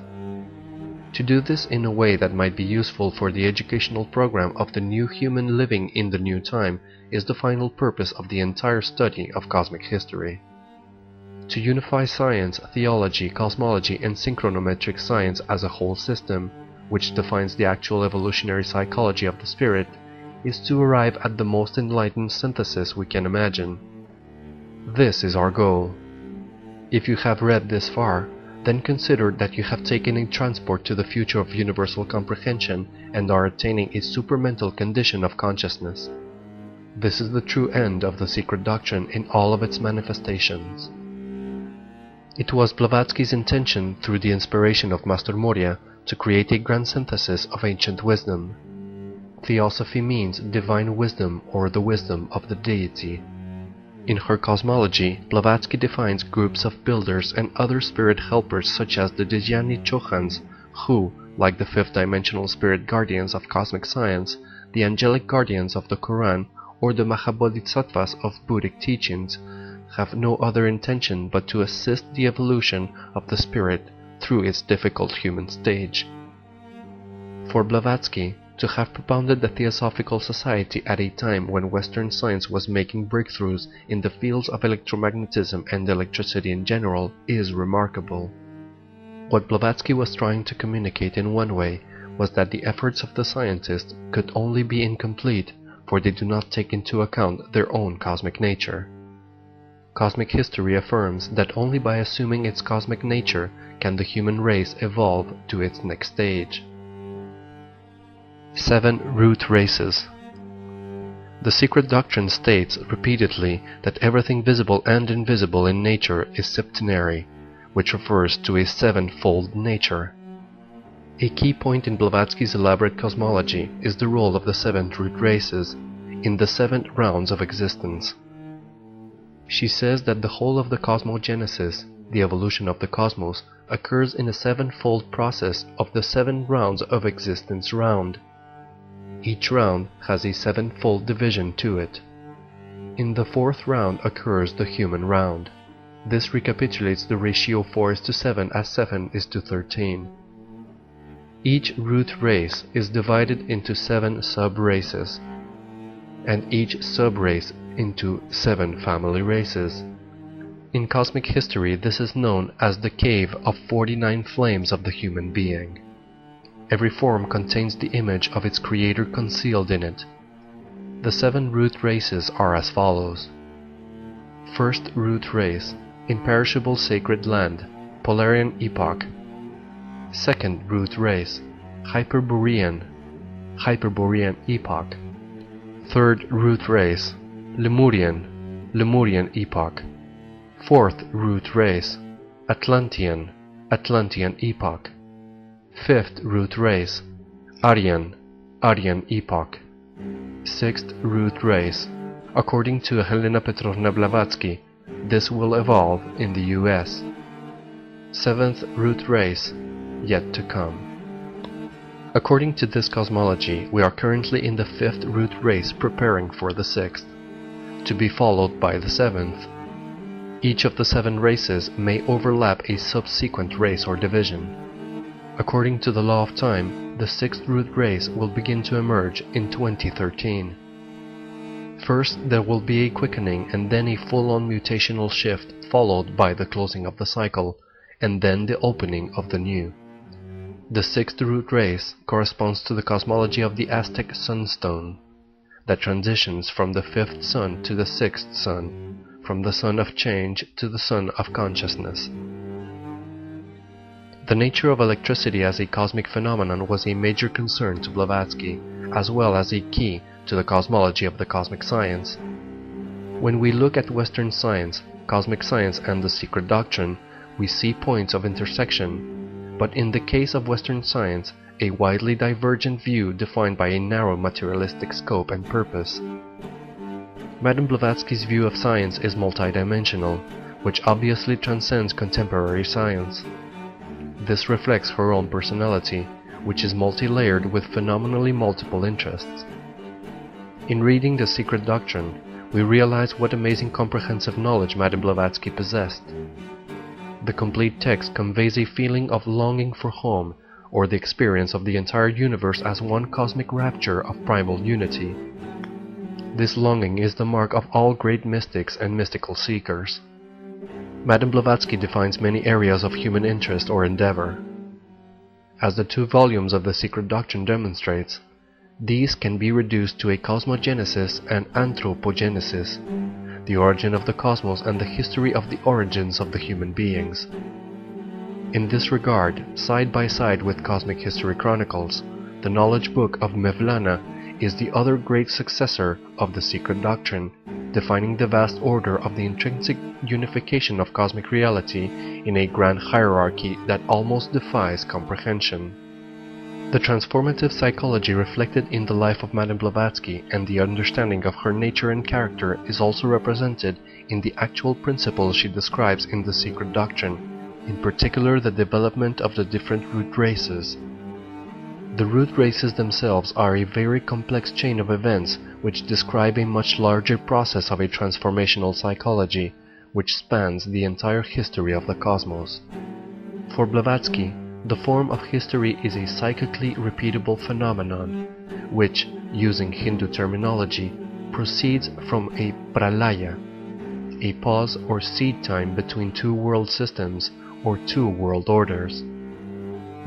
To do this in a way that might be useful for the educational program of the new human living in the new time is the final purpose of the entire study of cosmic history. To unify science, theology, cosmology, and synchronometric science as a whole system, which defines the actual evolutionary psychology of the spirit, is to arrive at the most enlightened synthesis we can imagine. This is our goal. If you have read this far, then consider that you have taken a transport to the future of universal comprehension and are attaining a supermental condition of consciousness. This is the true end of the Secret Doctrine in all of its manifestations. It was Blavatsky's intention, through the inspiration of Master Moria, to create a grand synthesis of ancient wisdom. Theosophy means divine wisdom or the wisdom of the deity. In her cosmology, Blavatsky defines groups of builders and other spirit helpers such as the Dhyani Chohans, who, like the fifth-dimensional spirit guardians of cosmic science, the angelic guardians of the Quran, or the Mahabodhisattvas of Buddhic teachings, have no other intention but to assist the evolution of the spirit through its difficult human stage. For Blavatsky, to have propounded the Theosophical Society at a time when Western science was making breakthroughs in the fields of electromagnetism and electricity in general is remarkable. What Blavatsky was trying to communicate in one way was that the efforts of the scientists could only be incomplete, for they do not take into account their own cosmic nature. Cosmic history affirms that only by assuming its cosmic nature can the human race evolve to its next stage. 7 Root Races. The Secret Doctrine states repeatedly that everything visible and invisible in nature is septenary, which refers to a sevenfold nature. A key point in Blavatsky's elaborate cosmology is the role of the 7 root races in the 7 rounds of existence. She says that the whole of the cosmogenesis, the evolution of the cosmos, occurs in a 7-fold process of the 7 rounds of existence round. Each round has a 7-fold division to it. In the 4th round occurs the human round. This recapitulates the ratio 4:7 as 7:13. Each root race is divided into 7 sub-races, and each sub-race into 7 family races. In cosmic history, this is known as the cave of 49 flames of the human being. Every form contains the image of its creator concealed in it. The 7 root races are as follows. First root race, imperishable sacred land, Polarian epoch. Second root race, Hyperborean epoch. Third root race, Lemurian epoch. Fourth root race, Atlantean epoch. Fifth root race, Aryan epoch. Sixth root race, according to Helena Petrovna Blavatsky, this will evolve in the US. Seventh root race, yet to come. According to this cosmology, we are currently in the 5th root race preparing for the 6th, to be followed by the 7th. Each of the 7 races may overlap a subsequent race or division. According to the law of time, the 6th root race will begin to emerge in 2013. First, there will be a quickening and then a full-on mutational shift, followed by the closing of the cycle, and then the opening of the new. The 6th root race corresponds to the cosmology of the Aztec sunstone, that transitions from the 5th sun to the 6th sun, from the sun of change to the sun of consciousness. The nature of electricity as a cosmic phenomenon was a major concern to Blavatsky, as well as a key to the cosmology of the cosmic science. When we look at Western science, cosmic science and the secret doctrine, we see points of intersection, but in the case of Western science, a widely divergent view defined by a narrow materialistic scope and purpose. Mme Blavatsky's view of science is multidimensional, which obviously transcends contemporary science. This reflects her own personality, which is multi-layered with phenomenally multiple interests. In reading The Secret Doctrine, we realize what amazing comprehensive knowledge Mme Blavatsky possessed. The complete text conveys a feeling of longing for home, or the experience of the entire universe as one cosmic rapture of primal unity. This longing is the mark of all great mystics and mystical seekers. Mme Blavatsky defines many areas of human interest or endeavor. As the 2 volumes of The Secret Doctrine demonstrates, these can be reduced to a cosmogenesis and anthropogenesis, the origin of the cosmos and the history of the origins of the human beings. In this regard, side by side with Cosmic History Chronicles, the knowledge book of Mevlana is the other great successor of The Secret Doctrine, defining the vast order of the intrinsic unification of cosmic reality in a grand hierarchy that almost defies comprehension. The transformative psychology reflected in the life of Mme Blavatsky and the understanding of her nature and character is also represented in the actual principles she describes in The Secret Doctrine, in particular the development of the different root races. The root races themselves are a very complex chain of events which describe a much larger process of a transformational psychology, which spans the entire history of the cosmos. For Blavatsky, the form of history is a psychically repeatable phenomenon, which, using Hindu terminology, proceeds from a pralaya, a pause or seed time between 2 world systems or 2 world orders.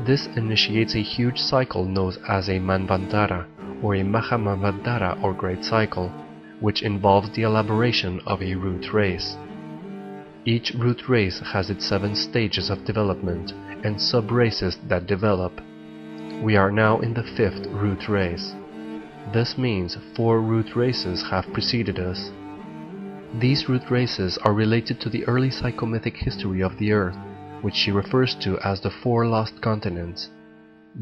This initiates a huge cycle known as a Manvantara or a Mahamanvantara or Great Cycle, which involves the elaboration of a root race. Each root race has its 7 stages of development and sub-races that develop. We are now in the 5th root race. This means 4 root races have preceded us. These root races are related to the early psychomythic history of the Earth, which she refers to as the 4 lost continents.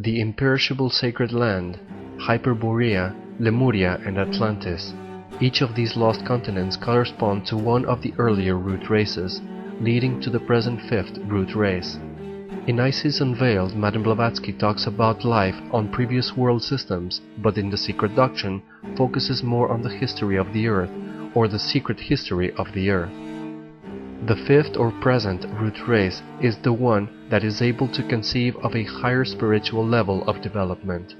the imperishable sacred land, Hyperborea, Lemuria, and Atlantis. Each of these lost continents correspond to one of the earlier root races, leading to the present fifth root race. In Isis Unveiled, Mme Blavatsky talks about life on previous world systems, but in The Secret Doctrine focuses more on the history of the Earth, or the secret history of the Earth. The fifth or present root race is the one that is able to conceive of a higher spiritual level of development.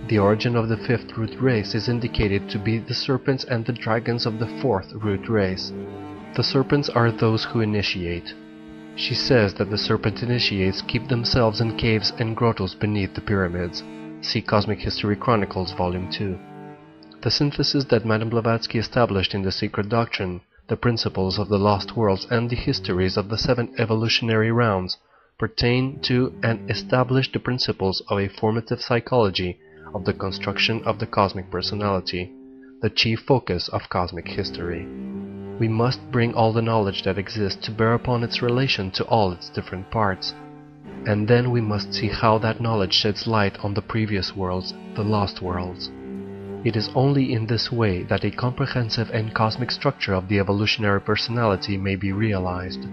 The origin of the fifth root race is indicated to be the serpents and the dragons of the fourth root race. The serpents are those who initiate. She says that the serpent initiates keep themselves in caves and grottos beneath the pyramids. See Cosmic History Chronicles, Volume 2. The synthesis that Mme Blavatsky established in The Secret Doctrine, the principles of the lost worlds and the histories of the 7 evolutionary rounds, pertain to and establish the principles of a formative psychology of the construction of the cosmic personality, the chief focus of cosmic history. We must bring all the knowledge that exists to bear upon its relation to all its different parts, and then we must see how that knowledge sheds light on the previous worlds, the lost worlds. It is only in this way that a comprehensive and cosmic structure of the evolutionary personality may be realized.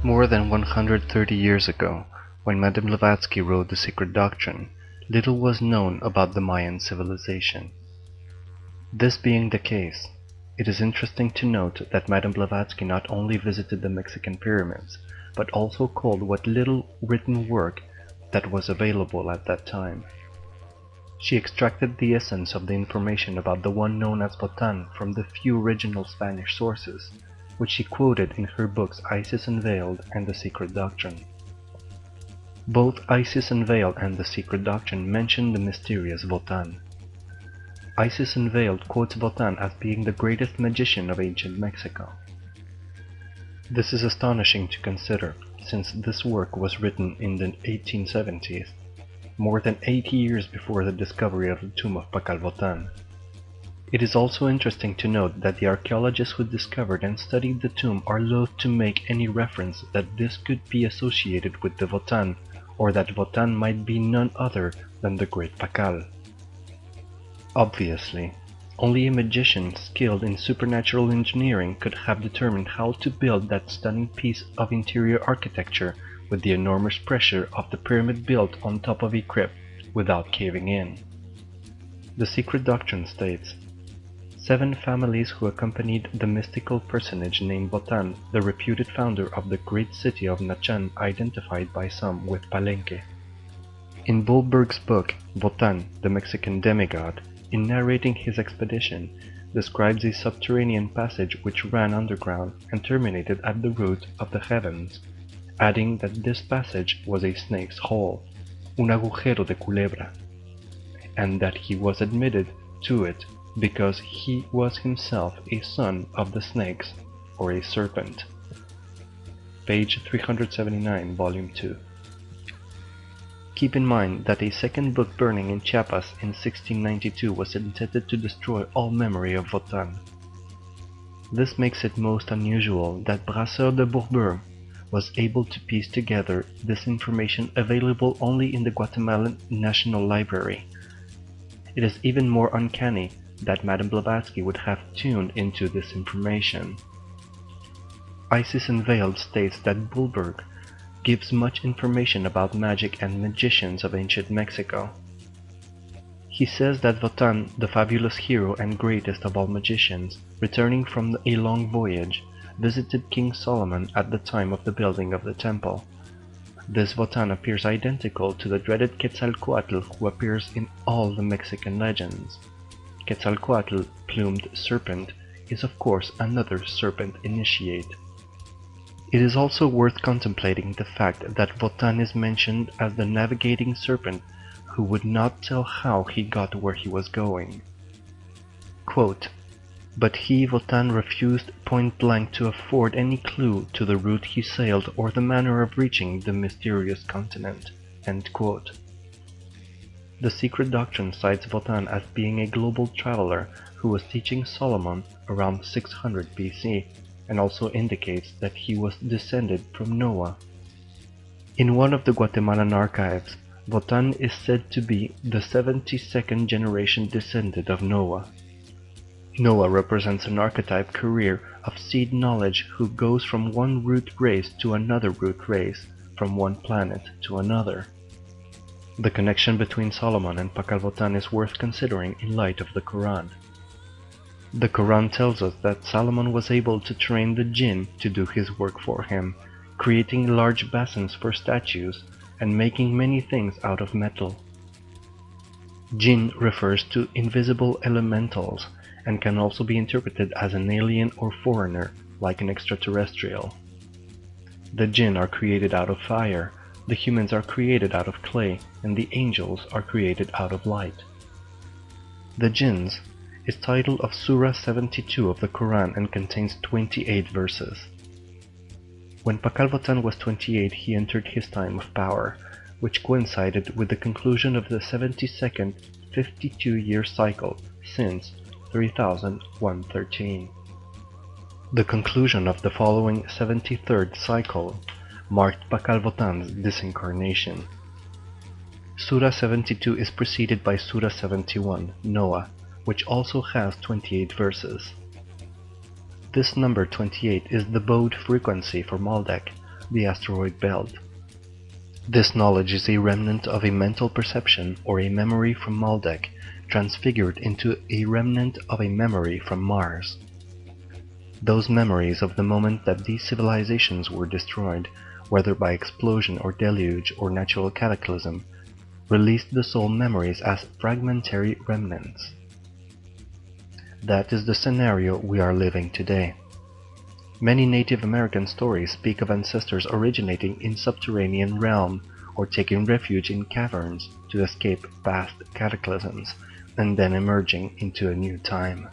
More than 130 years ago, when Mme Blavatsky wrote The Secret Doctrine, little was known about the Mayan civilization. This being the case, it is interesting to note that Mme Blavatsky not only visited the Mexican pyramids, but also called what little written work that was available at that time. She extracted the essence of the information about the one known as Votan from the few original Spanish sources, which she quoted in her books Isis Unveiled and The Secret Doctrine. Both Isis Unveiled and The Secret Doctrine mention the mysterious Votan. Isis Unveiled quotes Votan as being the greatest magician of ancient Mexico. This is astonishing to consider, since this work was written in the 1870s, more than 80 years before the discovery of the tomb of Pacal Votan. It is also interesting to note that the archaeologists who discovered and studied the tomb are loath to make any reference that this could be associated with the Votan, or that Votan might be none other than the great Pacal. Obviously, only a magician skilled in supernatural engineering could have determined how to build that stunning piece of interior architecture with the enormous pressure of the pyramid built on top of a crypt without caving in. The Secret Doctrine states, 7 families who accompanied the mystical personage named Votan, the reputed founder of the great city of Nachan, identified by some with Palenque. In Bulberg's book, Votan, the Mexican demigod, in narrating his expedition, describes a subterranean passage which ran underground and terminated at the root of the heavens, adding that this passage was a snake's hole, un agujero de culebra, and that he was admitted to it because he was himself a son of the snakes, or a serpent. Page 379, Volume 2. Keep in mind that a second book burning in Chiapas in 1692 was intended to destroy all memory of Votan. This makes it most unusual that Brasseur de Bourbourg was able to piece together this information available only in the Guatemalan National Library. It is even more uncanny that Mme Blavatsky would have tuned into this information. Isis Unveiled states that Bulberg gives much information about magic and magicians of ancient Mexico. He says that Votan, the fabulous hero and greatest of all magicians, returning from a long voyage, visited King Solomon at the time of the building of the temple. This Votan appears identical to the dreaded Quetzalcoatl who appears in all the Mexican legends. Quetzalcoatl-plumed serpent is of course another serpent initiate. It is also worth contemplating the fact that Wotan is mentioned as the navigating serpent who would not tell how he got where he was going. Quote, "But he, Wotan, refused point-blank to afford any clue to the route he sailed or the manner of reaching the mysterious continent." End quote. The secret doctrine cites Wotan as being a global traveler who was teaching Solomon around 600 BC, and also indicates that he was descended from Noah. In one of the Guatemalan archives, Wotan is said to be the 72nd generation descendant of Noah. Noah represents an archetype career of seed knowledge who goes from one root race to another root race, from one planet to another. The connection between Solomon and Pakal Wotan is worth considering in light of the Quran. The Quran tells us that Solomon was able to train the jinn to do his work for him, creating large basins for statues and making many things out of metal. Jinn refers to invisible elementals and can also be interpreted as an alien or foreigner, like an extraterrestrial. The jinn are created out of fire, the humans are created out of clay, and the angels are created out of light. The jinns is title of Surah 72 of the Quran and contains 28 verses. When Pakal Wotan was 28, he entered his time of power, which coincided with the conclusion of the 72nd 52-year cycle since 3113. The conclusion of the following 73rd cycle marked Pakal Wotan's disincarnation. Surah 72 is preceded by Surah 71, Noah, which also has 28 verses. This number 28 is the bode frequency for Maldek, the asteroid belt. This knowledge is a remnant of a mental perception or a memory from Maldek, transfigured into a remnant of a memory from Mars. Those memories of the moment that these civilizations were destroyed, whether by explosion or deluge or natural cataclysm, released the soul memories as fragmentary remnants. That is the scenario we are living today. Many Native American stories speak of ancestors originating in subterranean realm or taking refuge in caverns to escape past cataclysms and then emerging into a new time.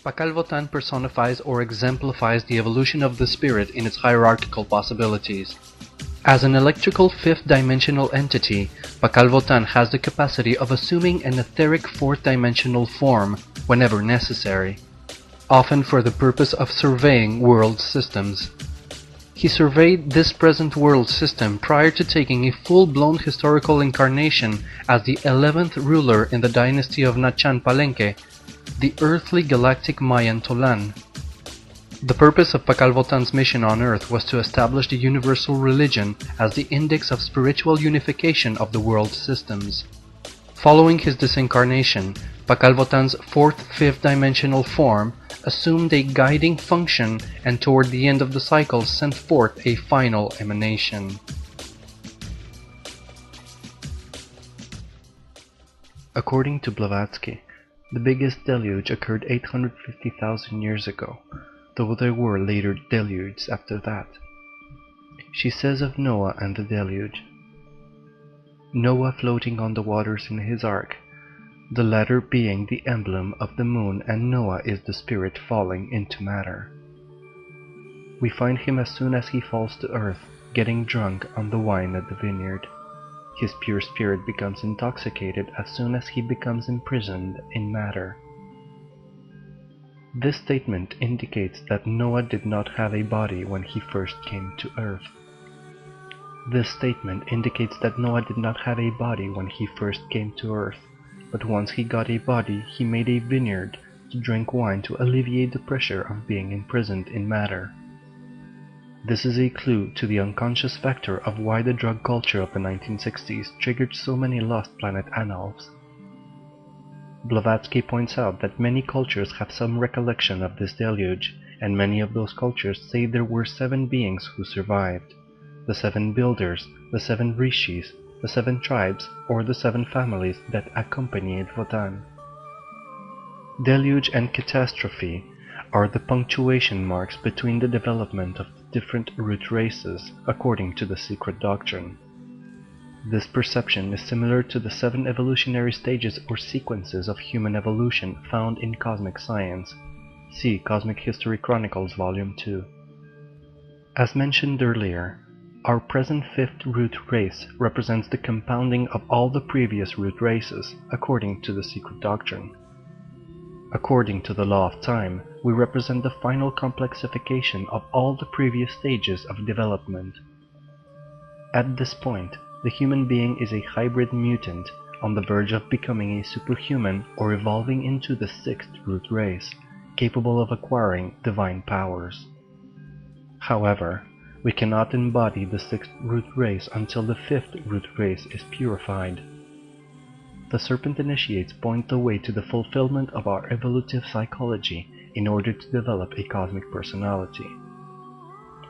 Pakal Wotan personifies or exemplifies the evolution of the spirit in its hierarchical possibilities. As an electrical fifth-dimensional entity, Pakal Wotan has the capacity of assuming an etheric fourth-dimensional form whenever necessary, often for the purpose of surveying world systems. He surveyed this present world system prior to taking a full-blown historical incarnation as the 11th ruler in the dynasty of Nachan Palenque, the earthly galactic Mayan Tolan. The purpose of Pakal Wotan's mission on Earth was to establish the universal religion as the index of spiritual unification of the world systems. Following his disincarnation, Pakal Wotan's fourth fifth-dimensional form assumed a guiding function and toward the end of the cycle sent forth a final emanation. According to Blavatsky, the biggest deluge occurred 850,000 years ago, though there were later deluges after that. She says of Noah and the deluge, Noah floating on the waters in his ark, the latter being the emblem of the moon, and Noah is the spirit falling into matter. We find him as soon as he falls to earth, getting drunk on the wine at the vineyard. His pure spirit becomes intoxicated as soon as he becomes imprisoned in matter. This statement indicates that Noah did not have a body when he first came to earth. This statement indicates that Noah did not have a body when he first came to earth, but once he got a body, he made a vineyard to drink wine to alleviate the pressure of being imprisoned in matter. This is a clue to the unconscious factor of why the drug culture of the 1960s triggered so many Lost Planet annals. Blavatsky points out that many cultures have some recollection of this deluge, and many of those cultures say there were 7 beings who survived. the 7 builders, the 7 rishis, the 7 tribes, or the 7 families that accompanied Wotan. Deluge and catastrophe are the punctuation marks between the development of the different root races according to the secret doctrine. This perception is similar to the 7 evolutionary stages or sequences of human evolution found in cosmic science. See Cosmic History Chronicles Volume 2. As mentioned earlier, our present 5th root race represents the compounding of all the previous root races, according to the secret doctrine. According to the law of time, we represent the final complexification of all the previous stages of development. At this point, the human being is a hybrid mutant on the verge of becoming a superhuman or evolving into the 6th root race, capable of acquiring divine powers. However, we cannot embody the 6th root race until the 5th root race is purified. The serpent initiates point the way to the fulfillment of our evolutive psychology in order to develop a cosmic personality.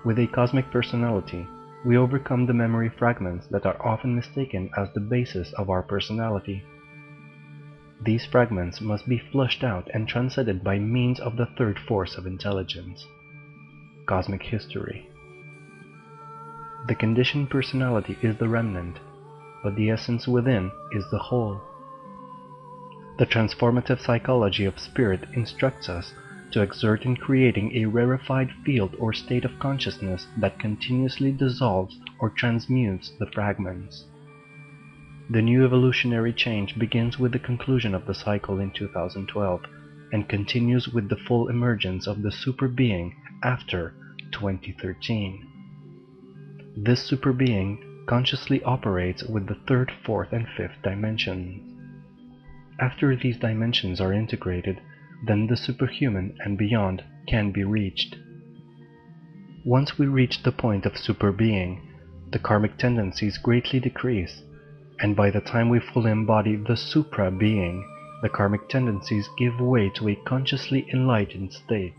With a cosmic personality, we overcome the memory fragments that are often mistaken as the basis of our personality. These fragments must be flushed out and transcended by means of the 3rd force of intelligence. Cosmic History. The conditioned personality is the remnant, but the essence within is the whole. The transformative psychology of spirit instructs us to exert in creating a rarefied field or state of consciousness that continuously dissolves or transmutes the fragments. The new evolutionary change begins with the conclusion of the cycle in 2012 and continues with the full emergence of the super being after 2013. This super being consciously operates with the 3rd, 4th, and 5th dimensions. After these dimensions are integrated, then the superhuman and beyond can be reached. Once we reach the point of super being, the karmic tendencies greatly decrease, and by the time we fully embody the supra being, the karmic tendencies give way to a consciously enlightened state.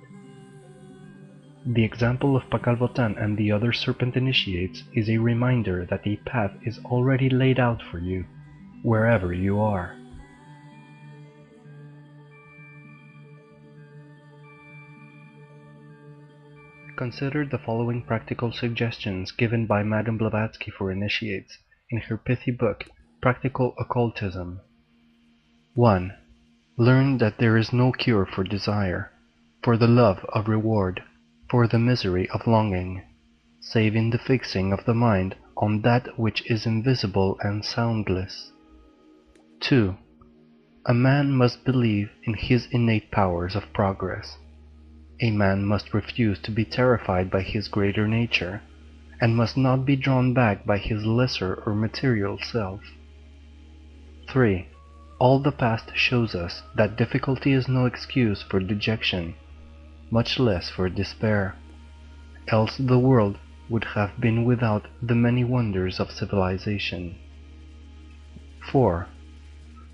The example of Pakal Votan and the other serpent initiates is a reminder that a path is already laid out for you, wherever you are. Consider the following practical suggestions given by Mme Blavatsky for initiates in her pithy book, Practical Occultism. 1. Learn that there is no cure for desire, for the love of reward, for the misery of longing, save in the fixing of the mind on that which is invisible and soundless. 2. A man must believe in his innate powers of progress. A man must refuse to be terrified by his greater nature, and must not be drawn back by his lesser or material self. 3. All the past shows us that difficulty is no excuse for dejection, much less for despair, else the world would have been without the many wonders of civilization. 4.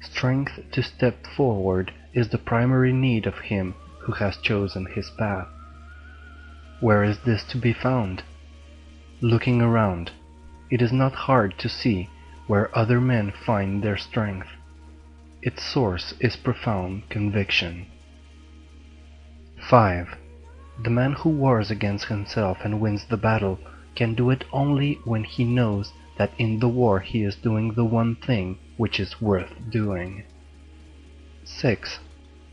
Strength to step forward is the primary need of him who has chosen his path. Where is this to be found? Looking around, it is not hard to see where other men find their strength. Its source is profound conviction. 5. The man who wars against himself and wins the battle can do it only when he knows that in the war he is doing the one thing which is worth doing. 6.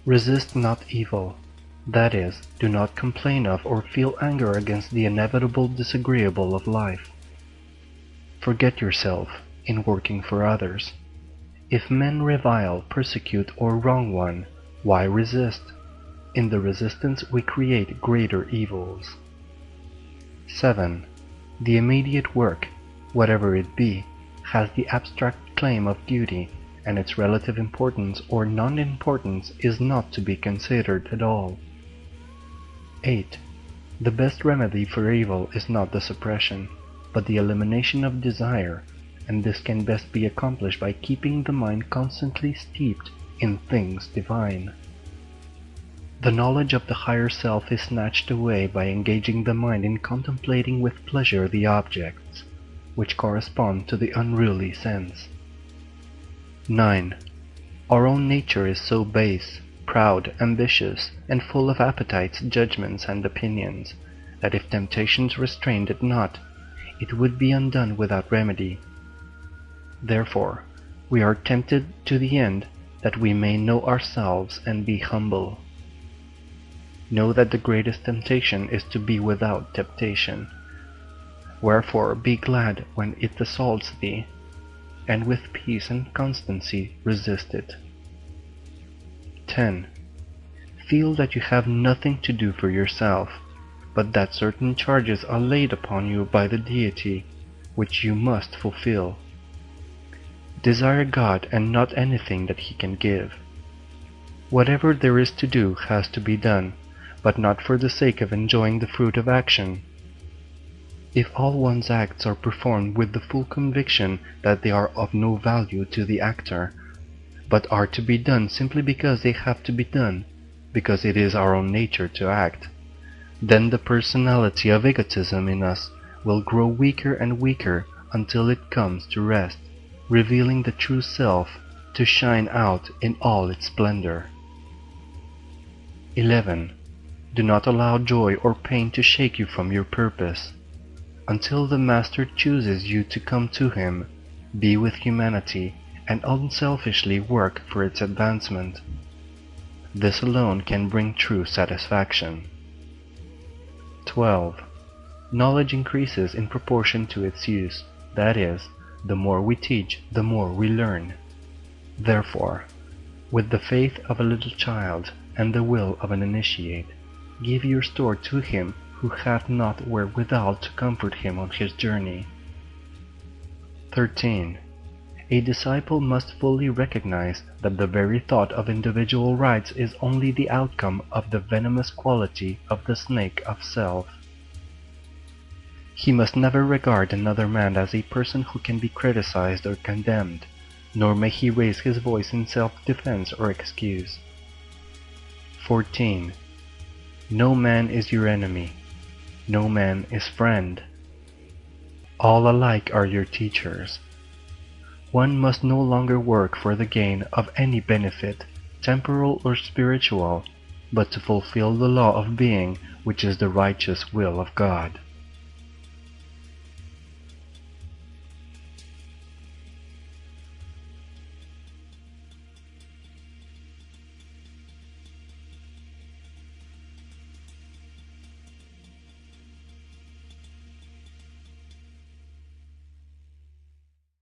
Resist not evil. That is, do not complain of or feel anger against the inevitable disagreeable of life. Forget yourself in working for others. If men revile, persecute, or wrong one, why resist? In the resistance we create greater evils. 7. The immediate work, whatever it be, has the abstract claim of duty, and its relative importance or non-importance is not to be considered at all. 8. The best remedy for evil is not the suppression, but the elimination of desire, and this can best be accomplished by keeping the mind constantly steeped in things divine. The knowledge of the higher self is snatched away by engaging the mind in contemplating with pleasure the objects, which correspond to the unruly sense. 9. Our own nature is so base, proud, ambitious, and full of appetites, judgments, and opinions, that if temptations restrained it not, it would be undone without remedy. Therefore, we are tempted to the end that we may know ourselves and be humble. Know that the greatest temptation is to be without temptation. Wherefore be glad when it assaults thee, and with peace and constancy resist it. 10. Feel that you have nothing to do for yourself, but that certain charges are laid upon you by the Deity, which you must fulfill. Desire God and not anything that He can give. Whatever there is to do has to be done, but not for the sake of enjoying the fruit of action. If all one's acts are performed with the full conviction that they are of no value to the actor, but are to be done simply because they have to be done, because it is our own nature to act, then the personality of egotism in us will grow weaker and weaker until it comes to rest, revealing the true self to shine out in all its splendor. 11. Do not allow joy or pain to shake you from your purpose. Until the Master chooses you to come to Him, be with humanity and unselfishly work for its advancement. This alone can bring true satisfaction. 12. Knowledge increases in proportion to its use, that is, the more we teach, the more we learn. Therefore, with the faith of a little child and the will of an initiate, give your store to him who hath not wherewithal to comfort him on his journey. 13. A disciple must fully recognize that the very thought of individual rights is only the outcome of the venomous quality of the snake of self. He must never regard another man as a person who can be criticized or condemned, nor may he raise his voice in self-defense or excuse. 14. No man is your enemy. No man is friend. All alike are your teachers. One must no longer work for the gain of any benefit, temporal or spiritual, but to fulfill the law of being, which is the righteous will of God.